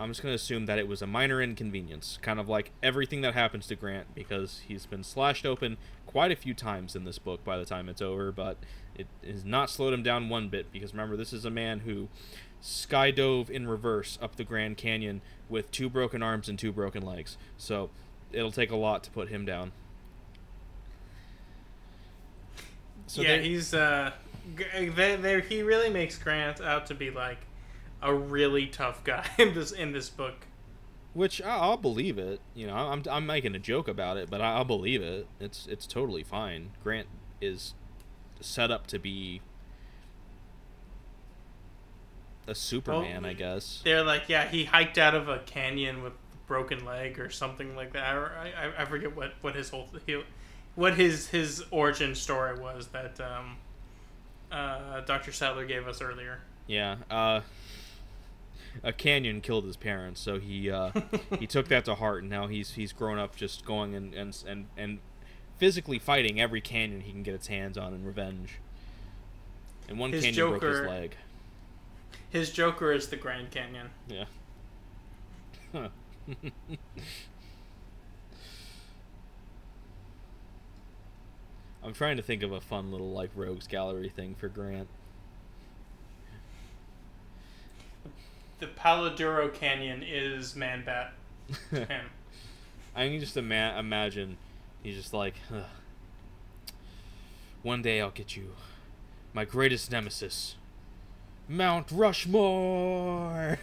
I'm just going to assume that it was a minor inconvenience, kind of like everything that happens to Grant, because he's been slashed open quite a few times in this book by the time it's over, but it has not slowed him down one bit, because remember, this is a man who skydove in reverse up the Grand Canyon with 2 broken arms and 2 broken legs, so it'll take a lot to put him down. So yeah, he's he really makes Grant out to be like a really tough guy in this book. Which I'll believe it. You know, I'm making a joke about it, but I'll believe it. It's totally fine. Grant is set up to be a Superman, I guess. They're like, yeah, he hiked out of a canyon with a broken leg or something like that. I forget what his whole what his origin story was that Dr. Sadler gave us earlier. Yeah, a canyon killed his parents, so he took that to heart, and now he's grown up just going and physically fighting every canyon he can get its hands on in revenge. And one canyon broke his leg. His Joker is the Grand Canyon. Yeah. Huh. I'm trying to think of a fun little, like, rogues gallery thing for Grant. The Paladuro Canyon is Man-Bat to him. I can just imagine he's just like, ugh. One day I'll get you, my greatest nemesis, Mount Rushmore.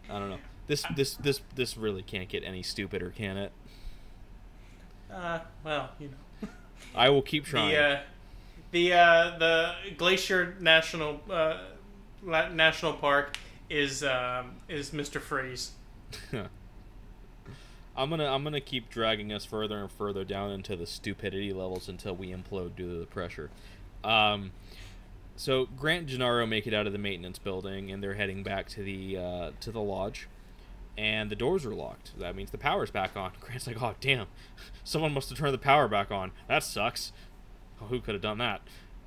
I don't know. This really can't get any stupider, can it? Well, you know. I will keep trying. The Glacier National Park is Mr. Freeze. I'm gonna keep dragging us further and further down into the stupidity levels until we implode due to the pressure. So Grant and Gennaro make it out of the maintenance building, and they're heading back to the lodge. And the doors are locked. That means the power's back on. Grant's like, oh, damn. Someone must have turned the power back on. That sucks. Oh, who could have done that?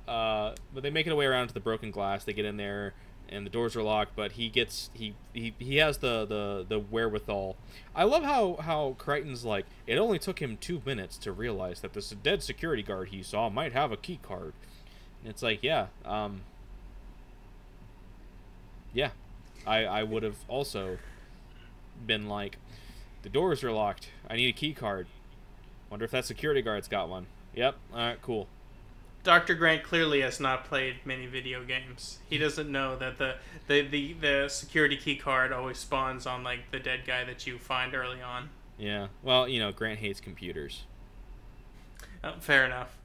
But they make it way around to the broken glass. They get in there, and the doors are locked, but he has the wherewithal. I love how Crichton's like, it only took him 2 minutes to realize that this dead security guard he saw might have a key card. And it's like, yeah. Yeah. I would have also been like, the doors are locked, I need a key card. Wonder if that security guard's got one. Yep, alright, cool. Dr. Grant clearly has not played many video games. He doesn't know that the security key card always spawns on like the dead guy that you find early on. Yeah, well, you know, Grant hates computers. Fair enough.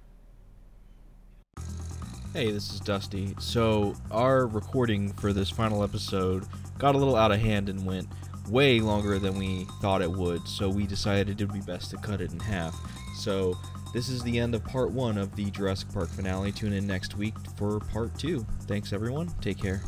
Hey, this is Dusty. So, our recording for this final episode got a little out of hand and went way longer than we thought it would, so we decided it would be best to cut it in half. So, this is the end of part 1 of the Jurassic Park finale. Tune in next week for part 2. Thanks, everyone. Take care.